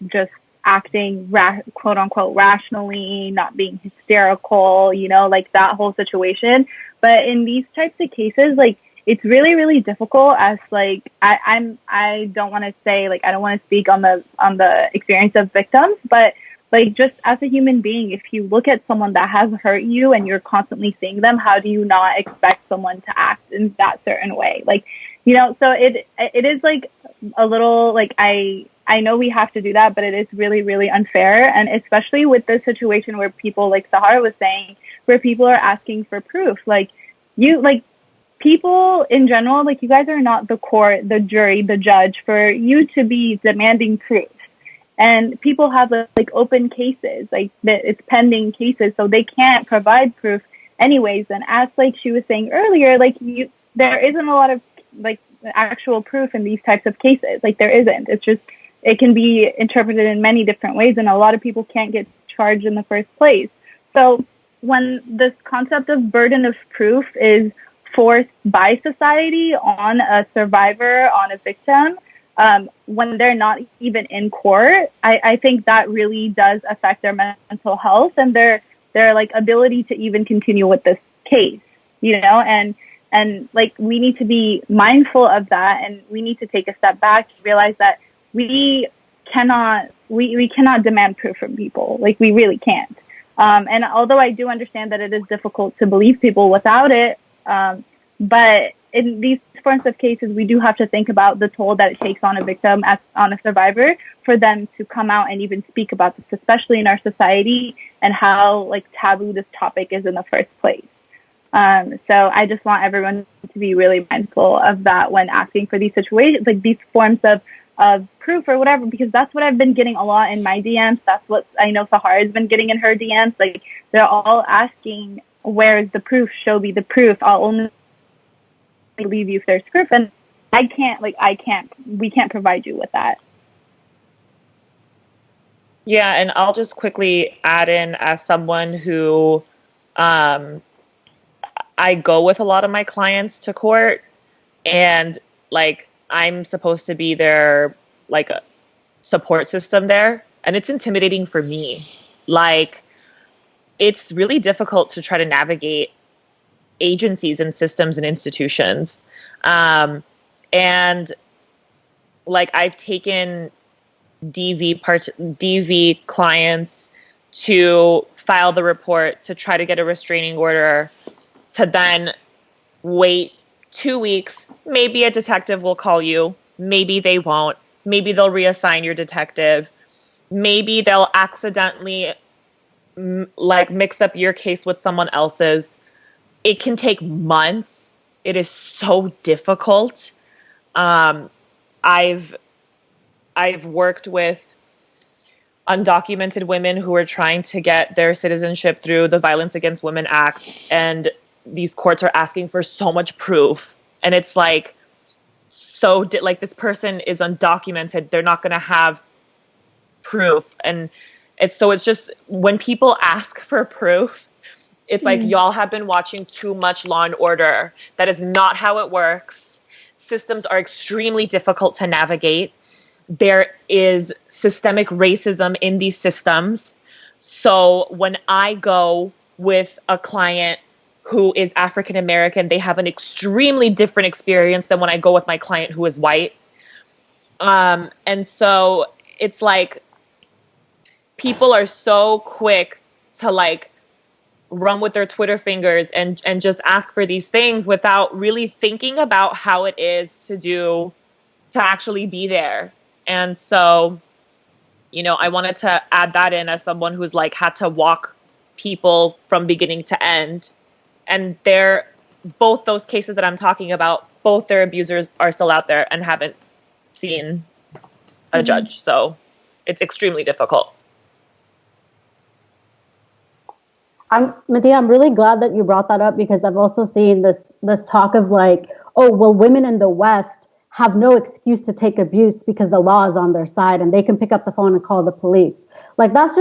just acting quote unquote rationally, not being hysterical, like that whole situation. But in these types of cases, like it's really, really difficult as like I don't want to say, like I don't want to speak on the experience of victims, but like just as a human being, if you look at someone that has hurt you and you're constantly seeing them, how do you not expect someone to act in that certain way? Like, so it is like a little like I know we have to do that, but it is really, really unfair. And especially with this situation where people, like Sahara was saying, where people are asking for proof, people in general, like you guys are not the court, the jury, the judge for you to be demanding proof. And people have like open cases, like it's pending cases, so they can't provide proof anyways. And as like she was saying earlier, like there isn't a lot of like actual proof in these types of cases. Like there isn't. It's just, it can be interpreted in many different ways, and a lot of people can't get charged in the first place. So when this concept of burden of proof is forced by society on a survivor, on a victim, when they're not even in court, I think that really does affect their mental health and their like ability to even continue with this case, and like we need to be mindful of that, and we need to take a step back to realize that we cannot demand proof from people. Like we really can't. And although I do understand that it is difficult to believe people without it, but in these forms of cases, we do have to think about the toll that it takes on a victim, on a survivor, for them to come out and even speak about this, especially in our society, and how like taboo this topic is in the first place. So I just want everyone to be really mindful of that when asking for these situations, like these forms of proof or whatever, because that's what I've been getting a lot in my DMs. That's what I know Sahara has been getting in her DMs. Like they're all asking, where's the proof? Show me the proof. I'll only leave you if there's proof, and we can't provide you with that. Yeah, and I'll just quickly add in, as someone who I go with a lot of my clients to court, and like I'm supposed to be their like a support system there, and it's intimidating for me. Like it's really difficult to try to navigate agencies and systems and institutions. And like I've taken DV clients to file the report to try to get a restraining order, to then wait 2 weeks. Maybe a detective will call you. Maybe they won't. Maybe they'll reassign your detective. Maybe they'll accidentally like mix up your case with someone else's. It can take months. It is so difficult. I've worked with undocumented women who are trying to get their citizenship through the Violence Against Women Act, and these courts are asking for so much proof. And it's like, so like this person is undocumented, they're not going to have proof. And it's just when people ask for proof, it's like, y'all have been watching too much Law and Order. That is not how it works. Systems are extremely difficult to navigate. There is systemic racism in these systems. So when I go with a client who is African-American, they have an extremely different experience than when I go with my client who is white. And so it's like people are so quick to like run with their Twitter fingers and just ask for these things without really thinking about how it is to actually be there. And so, you know, I wanted to add that in as someone who's like had to walk people from beginning to end. And both those cases that I'm talking about, both their abusers are still out there and haven't seen a judge. So it's extremely difficult. Medea, I'm really glad that you brought that up, because I've also seen this talk of like, oh, well, women in the West have no excuse to take abuse because the law is on their side and they can pick up the phone and call the police. Like that's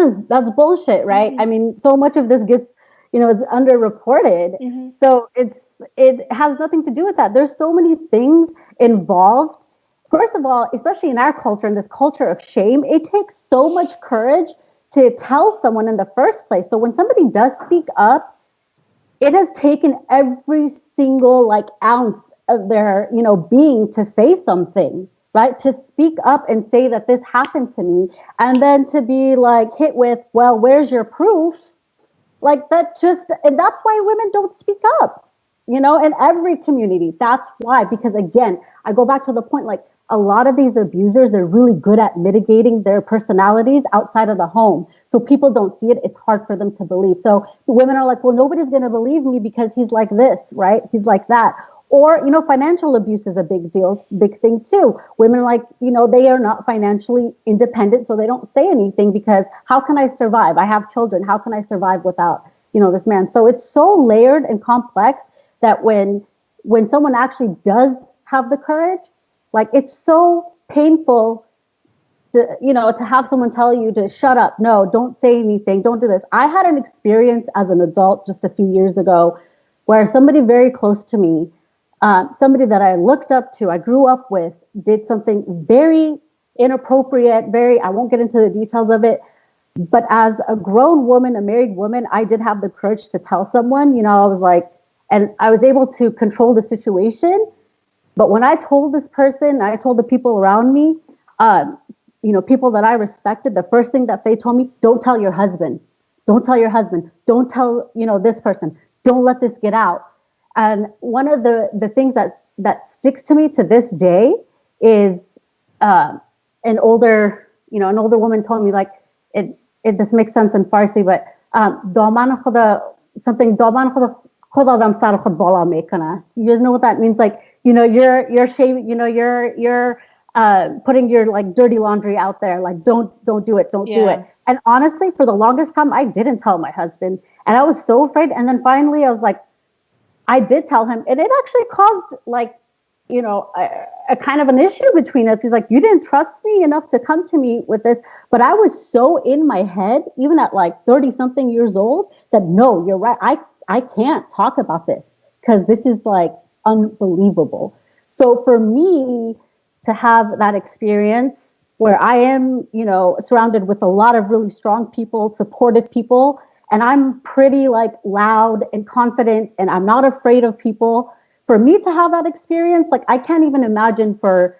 bullshit, right? I mean, so much of this gets, you know, is underreported. So it has nothing to do with that. There's so many things involved. First of all, especially in our culture, in this culture of shame, it takes so much courage to tell someone in the first place. So when somebody does speak up, it has taken every single like ounce of their, you know, being to say something, right? To speak up and say that this happened to me, and then to be like hit with, well, where's your proof? Like and that's why women don't speak up, you know, in every community. That's why, because again, I go back to the point, like a lot of these abusers are really good at mitigating their personalities outside of the home. So people don't see it. It's hard for them to believe. So the women are like, well, nobody's going to believe me because he's like this, right? He's like that. Or, you know, financial abuse is a big thing too. Women are like, you know, they are not financially independent, so they don't say anything because how can I survive? I have children. How can I survive without, you know, this man? So it's so layered and complex that when someone actually does have the courage, like it's so painful to, you know, to have someone tell you to shut up. No, don't say anything. Don't do this. I had an experience as an adult just a few years ago where somebody very close to me, somebody that I looked up to, I grew up with, did something very inappropriate, I won't get into the details of it. But as a grown woman, a married woman, I did have the courage to tell someone, you know, I was like, and I was able to control the situation. But when I told this person, I told the people around me, you know, people that I respected, the first thing that they told me, don't tell your husband. Don't tell your husband. Don't tell, you know, this person. Don't let this get out. And one of the things that sticks to me to this day is an older woman told me, like, this makes sense in Farsi, but daman khuda khudam sar khud bala mekana. You guys know what that means? Like, you know, you're shaving, you know, you're putting your like dirty laundry out there. Like, don't do it. Don't do it. And honestly, for the longest time, I didn't tell my husband, and I was so afraid. And then finally, I was like, I did tell him, and it actually caused like, you know, a kind of an issue between us. He's like, you didn't trust me enough to come to me with this. But I was so in my head, even at like 30 something years old, that no, you're right. I can't talk about this because this is like unbelievable. So for me to have that experience where I am, you know, surrounded with a lot of really strong people, supportive people, and I'm pretty like loud and confident, and I'm not afraid of people. For me to have that experience, like I can't even imagine for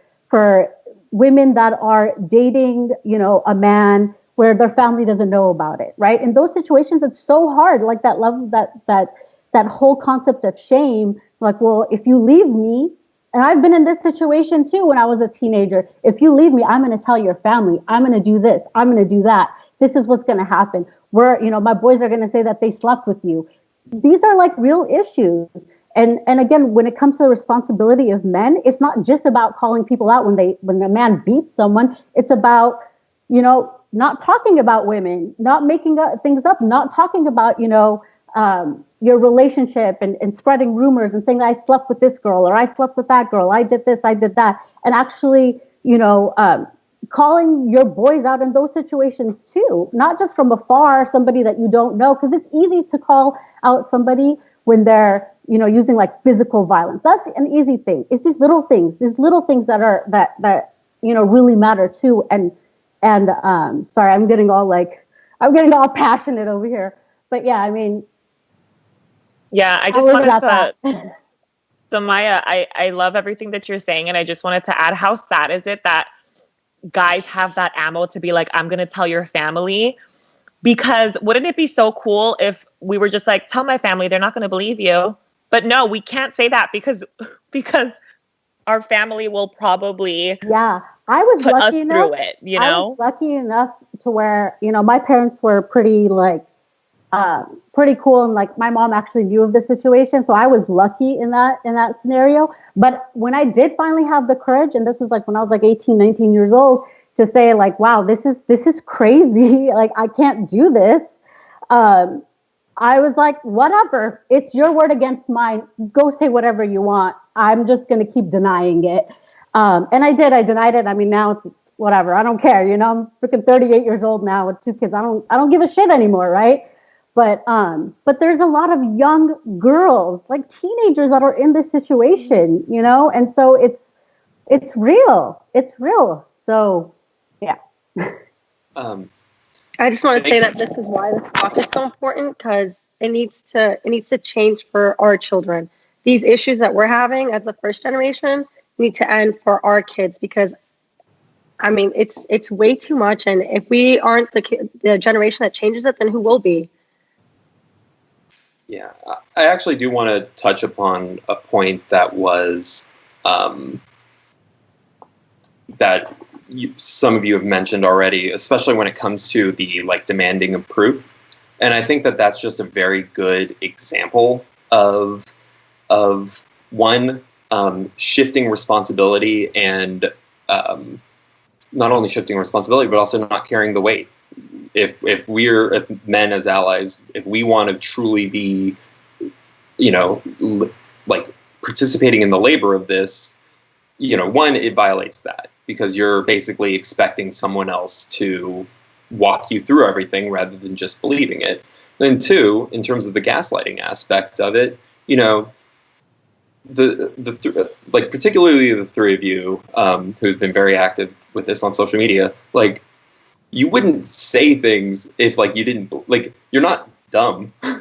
women that are dating, you know, a man where their family doesn't know about it, right? In those situations, it's so hard. Like that level, that whole concept of shame. Like, well, if you leave me, and I've been in this situation too when I was a teenager. If you leave me, I'm going to tell your family. I'm going to do this. I'm going to do that. This is what's going to happen. You know, my boys are going to say that they slept with you. These are like real issues. And again, when it comes to the responsibility of men, it's not just about calling people out when a man beats someone. It's about, you know, not talking about women, not making things up, not talking about, you know, your relationship and spreading rumors and saying, I slept with this girl or I slept with that girl, I did this, I did that, and actually, calling your boys out in those situations too, not just from afar, somebody that you don't know, because it's easy to call out somebody when they're, using like physical violence. That's an easy thing. It's these little things that are that really matter too. And sorry, I'm getting all passionate over here. But yeah, I mean, yeah, I just wanted to. So Maya, I love everything that you're saying, and I just wanted to add, how sad is it that guys have that ammo to be like, I'm going to tell your family? Because wouldn't it be so cool if we were just like, tell my family, they're not going to believe you. But no, we can't say that because our family will probably I was put lucky us enough, through it, I was lucky enough to where, my parents were pretty pretty cool, and like my mom actually knew of the situation, so I was lucky in that scenario. But when I did finally have the courage, and this was like when I was like 18, 19 years old, to say like, wow, this is crazy, like I can't do this, I was like, whatever, it's your word against mine, go say whatever you want, I'm just going to keep denying it. And I denied it. I mean, now it's whatever, I don't care, I'm freaking 38 years old now with 2 kids, I don't give a shit anymore, right? But there's a lot of young girls, like teenagers, that are in this situation, and so it's real. So yeah. I just want to say that this is why this talk is so important, because it needs to change for our children. These issues that we're having as the first generation need to end for our kids, because I mean it's way too much, and if we aren't the generation that changes it, then who will be? Yeah, I actually do want to touch upon a point that was that some of you have mentioned already, especially when it comes to the demanding of proof. And I think that that's just a very good example of one, shifting responsibility, and not only shifting responsibility, but also not carrying the weight. If men as allies, if we want to truly be, participating in the labor of this, one, it violates that, because you're basically expecting someone else to walk you through everything rather than just believing it. Then two, in terms of the gaslighting aspect of it, particularly the three of you who've been very active with this on social media, you wouldn't say things if you didn't, you're not dumb. So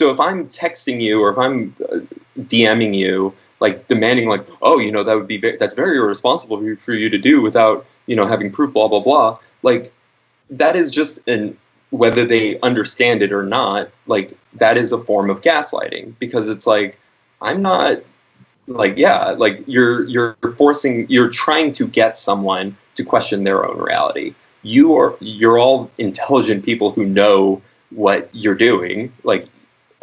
if I'm texting you, or if I'm DMing you, demanding that would be that's very irresponsible for you to do without having proof, blah blah blah, that is just whether they understand it or not, that is a form of gaslighting, because it's I'm not you're trying to get someone to question their own reality. You're all intelligent people who know what you're doing,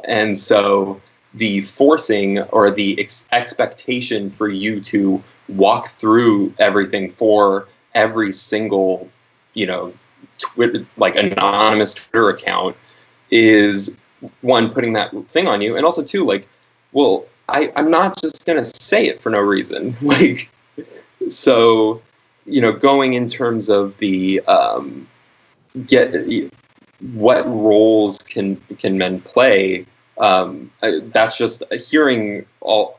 and so the forcing or the expectation for you to walk through everything for every single Twitter, anonymous Twitter account, is one, putting that thing on you, and also two, well, I'm not just gonna say it for no reason. So, going in terms of the what roles can men play. That's just hearing all,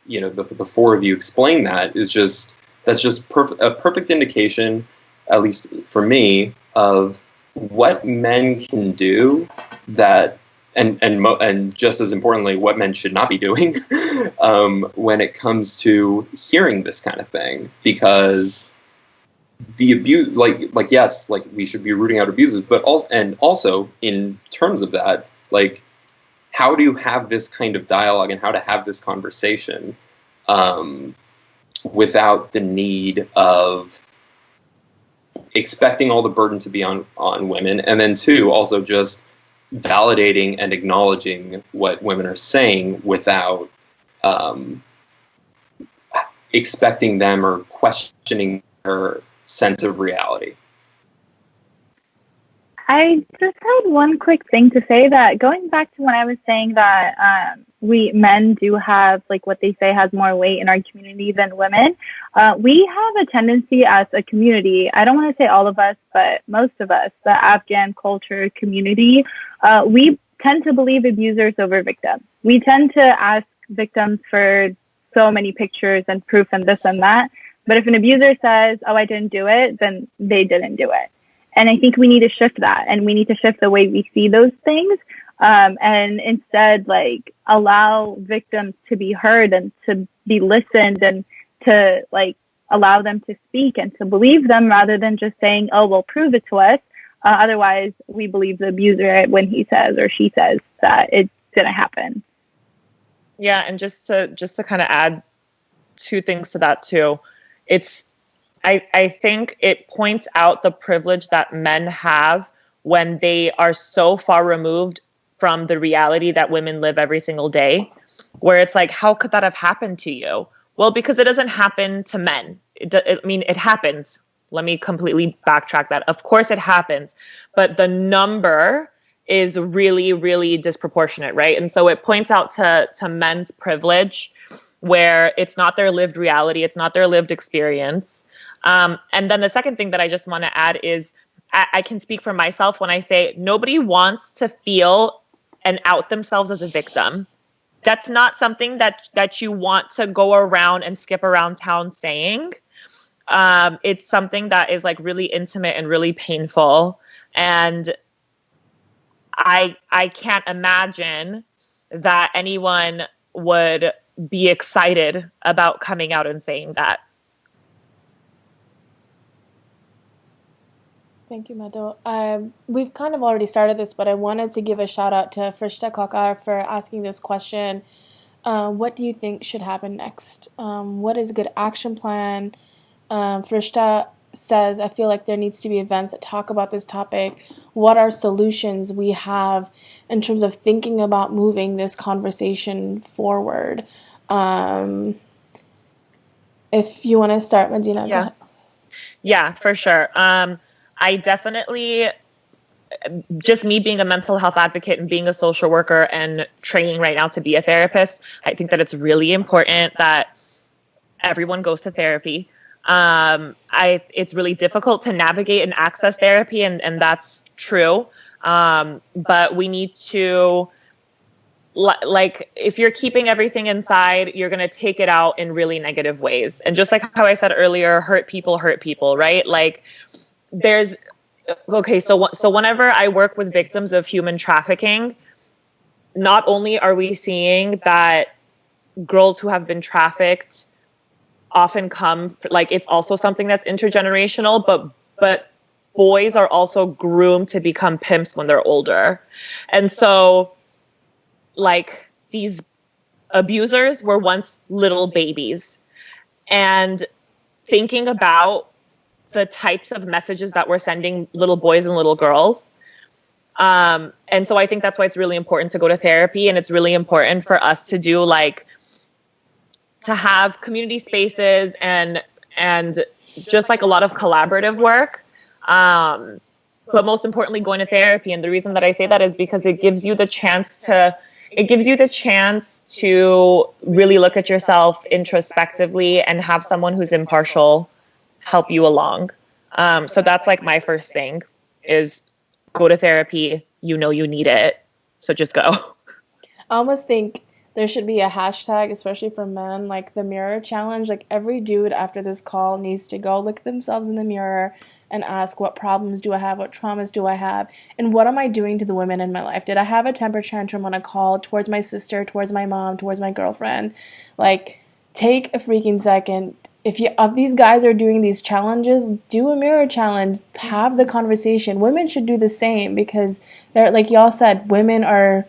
the four of you explain that is just, that's just a perfect indication, at least for me, of what men can do that, and just as importantly, what men should not be doing when it comes to hearing this kind of thing. Because the abuse, yes, we should be rooting out abusers, but also in terms of that, how to have this kind of dialogue and how to have this conversation without the need of expecting all the burden to be on women, and then two, also just validating and acknowledging what women are saying without expecting them or questioning their sense of reality. I just had one quick thing to say, that going back to when I was saying that we men do have, like, what they say has more weight in our community than women. We have a tendency as a community, I don't want to say all of us, but most of us, the Afghan culture community, we tend to believe abusers over victims. We tend to ask victims for so many pictures and proof and this and that. But if an abuser says, oh, I didn't do it, then they didn't do it. And I think we need to shift that, and we need to shift the way we see those things, and instead, like, allow victims to be heard and to be listened, and to, like, allow them to speak and to believe them, rather than just saying, oh, well, prove it to us. Otherwise, we believe the abuser when he says or she says that it's going to happen. Yeah, and just to kind of add two things to that too, I think it points out the privilege that men have when they are so far removed from the reality that women live every single day, where it's like, how could that have happened to you? Well, because it doesn't happen to men. It happens. Let me completely backtrack that. Of course it happens, but the number is really, really disproportionate, right? And so it points out to men's privilege, where it's not their lived reality, it's not their lived experience. And then the second thing that I just want to add is I can speak for myself when I say nobody wants to feel and out themselves as a victim. That's not something that you want to go around and skip around town saying. It's something that is, like, really intimate and really painful. And I can't imagine that anyone would be excited about coming out and saying that. Thank you, Meadow. We've kind of already started this, but I wanted to give a shout out to Frishta Kakar for asking this question. What do you think should happen next? What is a good action plan? Frishta says, I feel like there needs to be events that talk about this topic. What are solutions we have in terms of thinking about moving this conversation forward? If you want to start, Medina, go ahead. Yeah, for sure. I definitely, just me being a mental health advocate and being a social worker and training right now to be a therapist, I think that it's really important that everyone goes to therapy. It's really difficult to navigate and access therapy, and that's true. But we need to, like, if you're keeping everything inside, you're going to take it out in really negative ways. And just like how I said earlier, hurt people, right? Like, so whenever I work with victims of human trafficking, not only are we seeing that girls who have been trafficked often come, like, it's also something that's intergenerational, but boys are also groomed to become pimps when they're older. And so, like, these abusers were once little babies, and thinking about the types of messages that we're sending little boys and little girls. And so I think that's why it's really important to go to therapy, and it's really important for us to do, like, to have community spaces and just, like, a lot of collaborative work. But most importantly, going to therapy. And the reason that I say that is because it gives you the chance to really look at yourself introspectively and have someone who's impartial help you along. So that's, like, my first thing is go to therapy. You know you need it, so just go. I almost think there should be a hashtag, especially for men, like the mirror challenge. Like, every dude after this call needs to go look at themselves in the mirror and ask, what problems do I have? What traumas do I have? And what am I doing to the women in my life? Did I have a temper tantrum on a call towards my sister, towards my mom, towards my girlfriend? Like, take a freaking second. If these guys are doing these challenges, do a mirror challenge. Have the conversation. Women should do the same, because they're, like y'all said, women are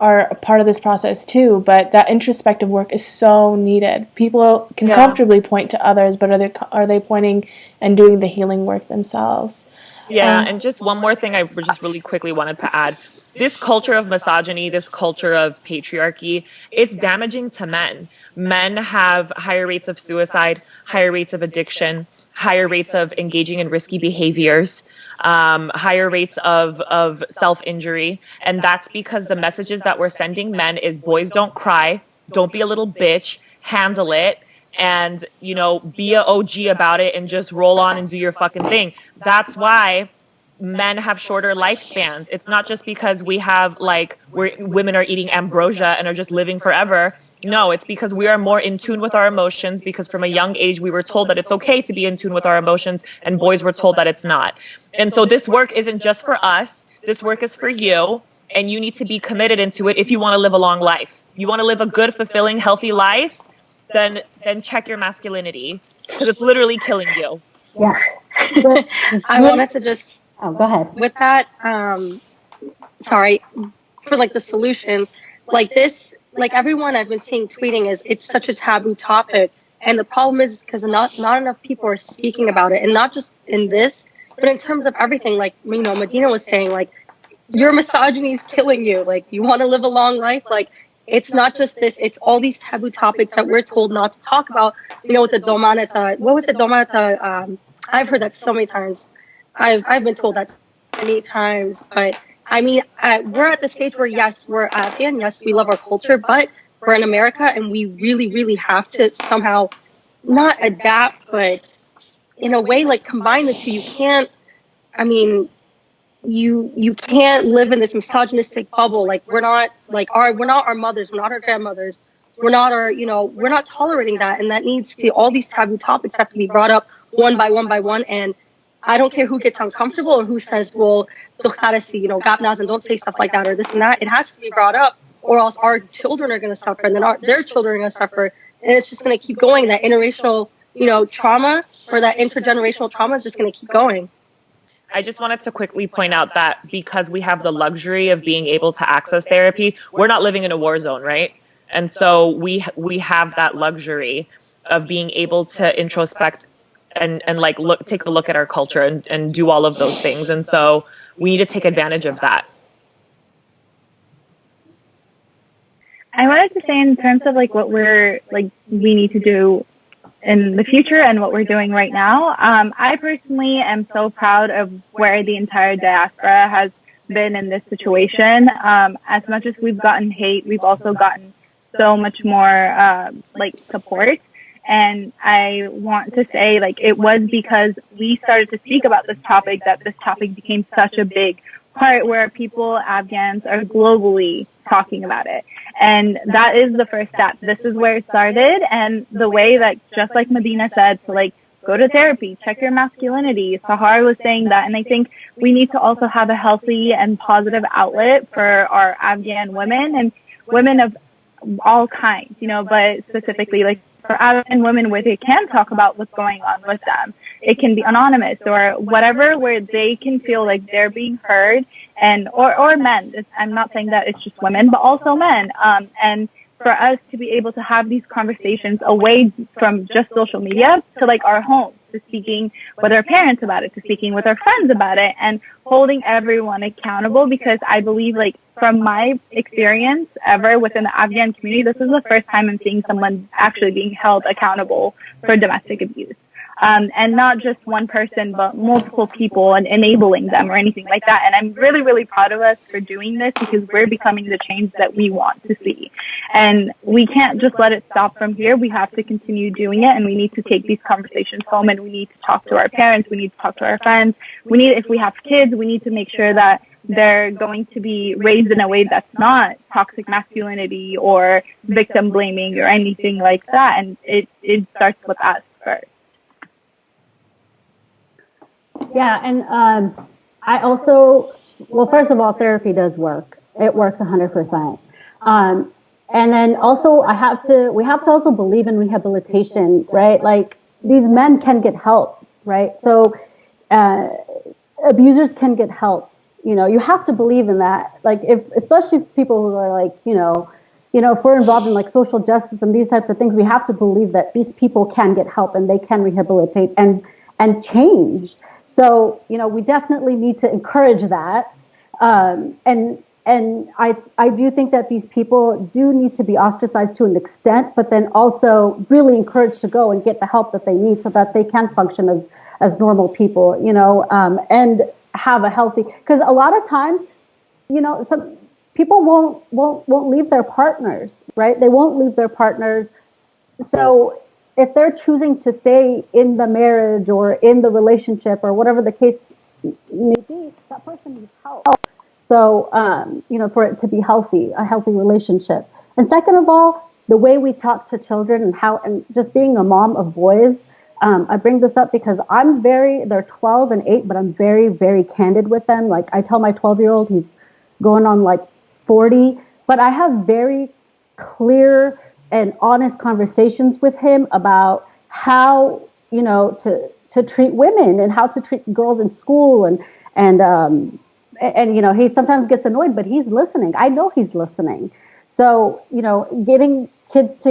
a part of this process too, but that introspective work is so needed. People can comfortably point to others, but are they pointing and doing the healing work themselves? Yeah, and just one more thing I just really quickly wanted to add. This culture of misogyny, this culture of patriarchy, it's damaging to men. Men have higher rates of suicide, higher rates of addiction, higher rates of engaging in risky behaviors, higher rates of self-injury. And that's because the messages that we're sending men is boys don't cry, don't be a little bitch, handle it, and, you know, be a OG about it and just roll on and do your fucking thing. That's why men have shorter lifespans. It's not just because we have women are eating ambrosia and are just living forever. No, it's because we are more in tune with our emotions, because from a young age we were told that it's okay to be in tune with our emotions, and boys were told that it's not. And so this work isn't just for us. This work is for you, and you need to be committed into it if you want to live a long life. You want to live a good, fulfilling, healthy life, then check your masculinity, because it's literally killing you. Yeah. I wanted to just go ahead. With that, sorry, for like the solutions, like this, like everyone I've been seeing tweeting is it's such a taboo topic. And the problem is because not enough people are speaking about it. And not just in this, but in terms of everything. Like, you know, Medina was saying, like, your misogyny is killing you. Like, you want to live a long life? Like, it's not just this, it's all these taboo topics that we're told not to talk about. You know, with the Domanata, what was it, Domanata? I've heard that so many times. I've been told that many times, but I mean, we're at the stage where, yes, we're Afghan, yes, we love our culture, but we're in America, and we really, really have to somehow not adapt, but in a way, like, combine the two. You can't, I mean, you can't live in this misogynistic bubble. Like, we're not our mothers, we're not our grandmothers, we're not we're not tolerating that, and that needs to, all these taboo topics have to be brought up one by one, and I don't care who gets uncomfortable or who says, well, you know, and don't say stuff like that or this and that. It has to be brought up, or else our children are going to suffer, and then their children are going to suffer, and it's just going to keep going. That interracial, you know, trauma, or that intergenerational trauma is just going to keep going. I just wanted to quickly point out that because we have the luxury of being able to access therapy, we're not living in a war zone, right? And so we have that luxury of being able to introspect and like take a look at our culture and do all of those things. And so we need to take advantage of that. I wanted to say, in terms of like what we need to do in the future and what we're doing right now, I personally am so proud of where the entire diaspora has been in this situation. As much as we've gotten hate, we've also gotten so much more support. And I want to say, like, it was because we started to speak about this topic that this topic became such a big part where people, Afghans, are globally talking about it. And that is the first step. This is where it started. And the way that, just like Medina said, to like go to therapy, check your masculinity. Sahar was saying that. And I think we need to also have a healthy and positive outlet for our Afghan women and women of all kinds, you know, but specifically like for Afghan women where they can talk about what's going on with them. It can be anonymous or whatever, where they can feel like they're being heard, and or men. I'm not saying that it's just women, but also men. And for us to be able to have these conversations away from just social media to like our homes, to speaking with our parents about it, to speaking with our friends about it, and holding everyone accountable. Because I believe, like, from my experience ever within the Afghan community, this is the first time I'm seeing someone actually being held accountable for domestic abuse. And not just one person, but multiple people, and enabling them or anything like that. And I'm really, really proud of us for doing this, because we're becoming the change that we want to see. And we can't just let it stop from here. We have to continue doing it, and we need to take these conversations home, and we need to talk to our parents. We need to talk to our friends. If we have kids, we need to make sure that they're going to be raised in a way that's not toxic masculinity or victim blaming or anything like that. And it starts with us first. Yeah, and I also, well, first of all, therapy does work. It works 100%. And then also, we have to also believe in rehabilitation, right? Like, these men can get help, right? So abusers can get help. You know, you have to believe in that. Like, especially people who are like, you know, if we're involved in like social justice and these types of things, we have to believe that these people can get help and they can rehabilitate and change. So, you know, we definitely need to encourage that. And I do think that these people do need to be ostracized to an extent, but then also really encouraged to go and get the help that they need so that they can function as normal people, and have a healthy, because a lot of times, some people won't leave their partners, right? They won't leave their partners. So if they're choosing to stay in the marriage or in the relationship or whatever the case may be, that person needs help. So, for it to be healthy, a healthy relationship. And second of all, the way we talk to children and just being a mom of boys, I bring this up because they're 12 and 8, but I'm very, very candid with them. Like I tell my 12-year-old, he's going on like 40, but I have very clear and honest conversations with him about how, to treat women and how to treat girls in school and he sometimes gets annoyed, but he's listening. I know he's listening. So, getting kids to,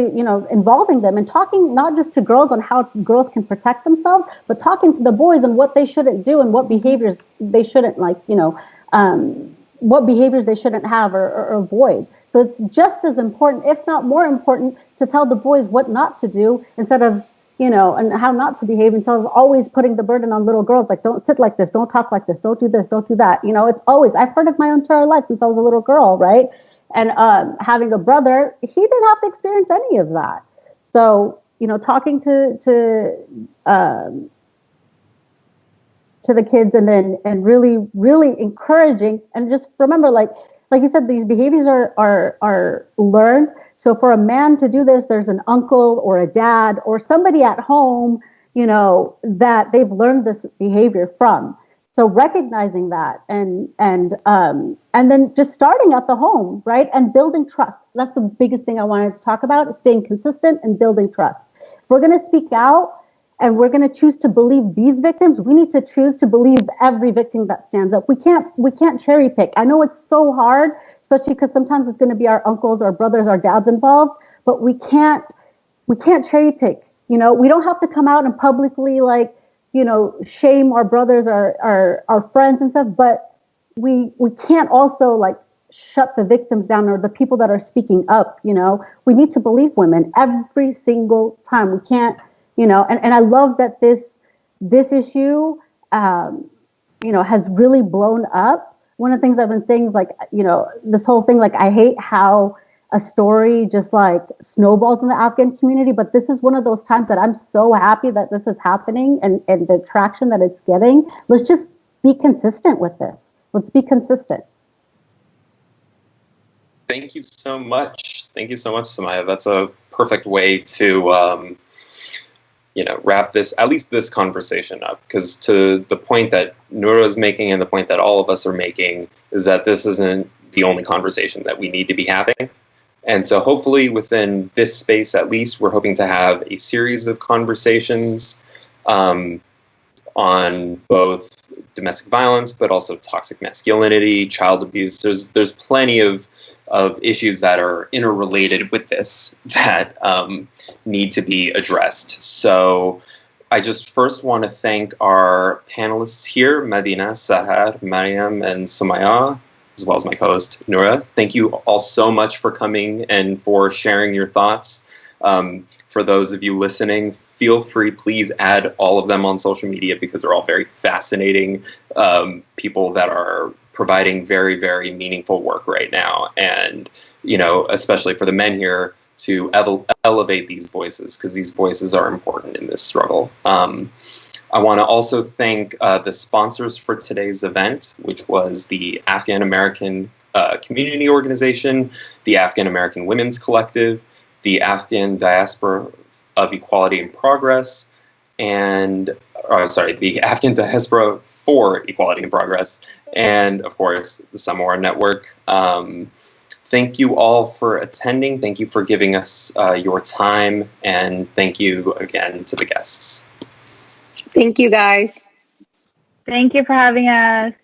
involving them and talking not just to girls on how girls can protect themselves, but talking to the boys and what they shouldn't do and what behaviors they shouldn't what behaviors they shouldn't have or avoid. So it's just as important, if not more important, to tell the boys what not to do instead of, and how not to behave, instead of always putting the burden on little girls, like don't sit like this, don't talk like this, don't do this, don't do that. It's always, I've heard it my entire life since I was a little girl, right? And having a brother, he didn't have to experience any of that. So, talking to the kids and really, really encouraging, and just remember, like you said, these behaviors are learned. So for a man to do this, there's an uncle or a dad or somebody at home, that they've learned this behavior from. So recognizing that and then just starting at the home, right? And building trust. That's the biggest thing I wanted to talk about, is staying consistent and building trust. If we're going to speak out and we're going to choose to believe these victims, we need to choose to believe every victim that stands up. We can't cherry pick. I know it's so hard, especially because sometimes it's going to be our uncles, our brothers, our dads involved, but we can't cherry pick. We don't have to come out and publicly shame our brothers, our friends and stuff, but we can't also shut the victims down or the people that are speaking up. We need to believe women every single time. We can't, and I love that this issue, has really blown up. One of the things I've been saying is this whole thing, I hate how a story just snowballs in the Afghan community, but this is one of those times that I'm so happy that this is happening and the traction that it's getting. Let's just be consistent with this. Let's be consistent. Thank you so much. Thank you so much, Samaya. That's a perfect way to, wrap at least this conversation up. Because to the point that Noura is making and the point that all of us are making is that this isn't the only conversation that we need to be having. And so hopefully within this space, at least, we're hoping to have a series of conversations on both domestic violence, but also toxic masculinity, child abuse. There's plenty of issues that are interrelated with this that need to be addressed. So I just first want to thank our panelists here, Medina, Sahar, Mariam, and Sumaya, as well as my co-host, Noura. Thank you all so much for coming and for sharing your thoughts. For those of you listening, feel free, please add all of them on social media because they're all very fascinating people that are providing very, very meaningful work right now. And, especially for the men here to elevate these voices because these voices are important in this struggle. I want to also thank the sponsors for today's event, which was the Afghan-American Community Organization, the Afghan-American Women's Collective, the Afghan Diaspora of Equality and Progress, the Afghan Diaspora for Equality and Progress, and of course, the Samovar Network. Thank you all for attending. Thank you for giving us your time, and thank you again to the guests. Thank you, guys. Thank you for having us.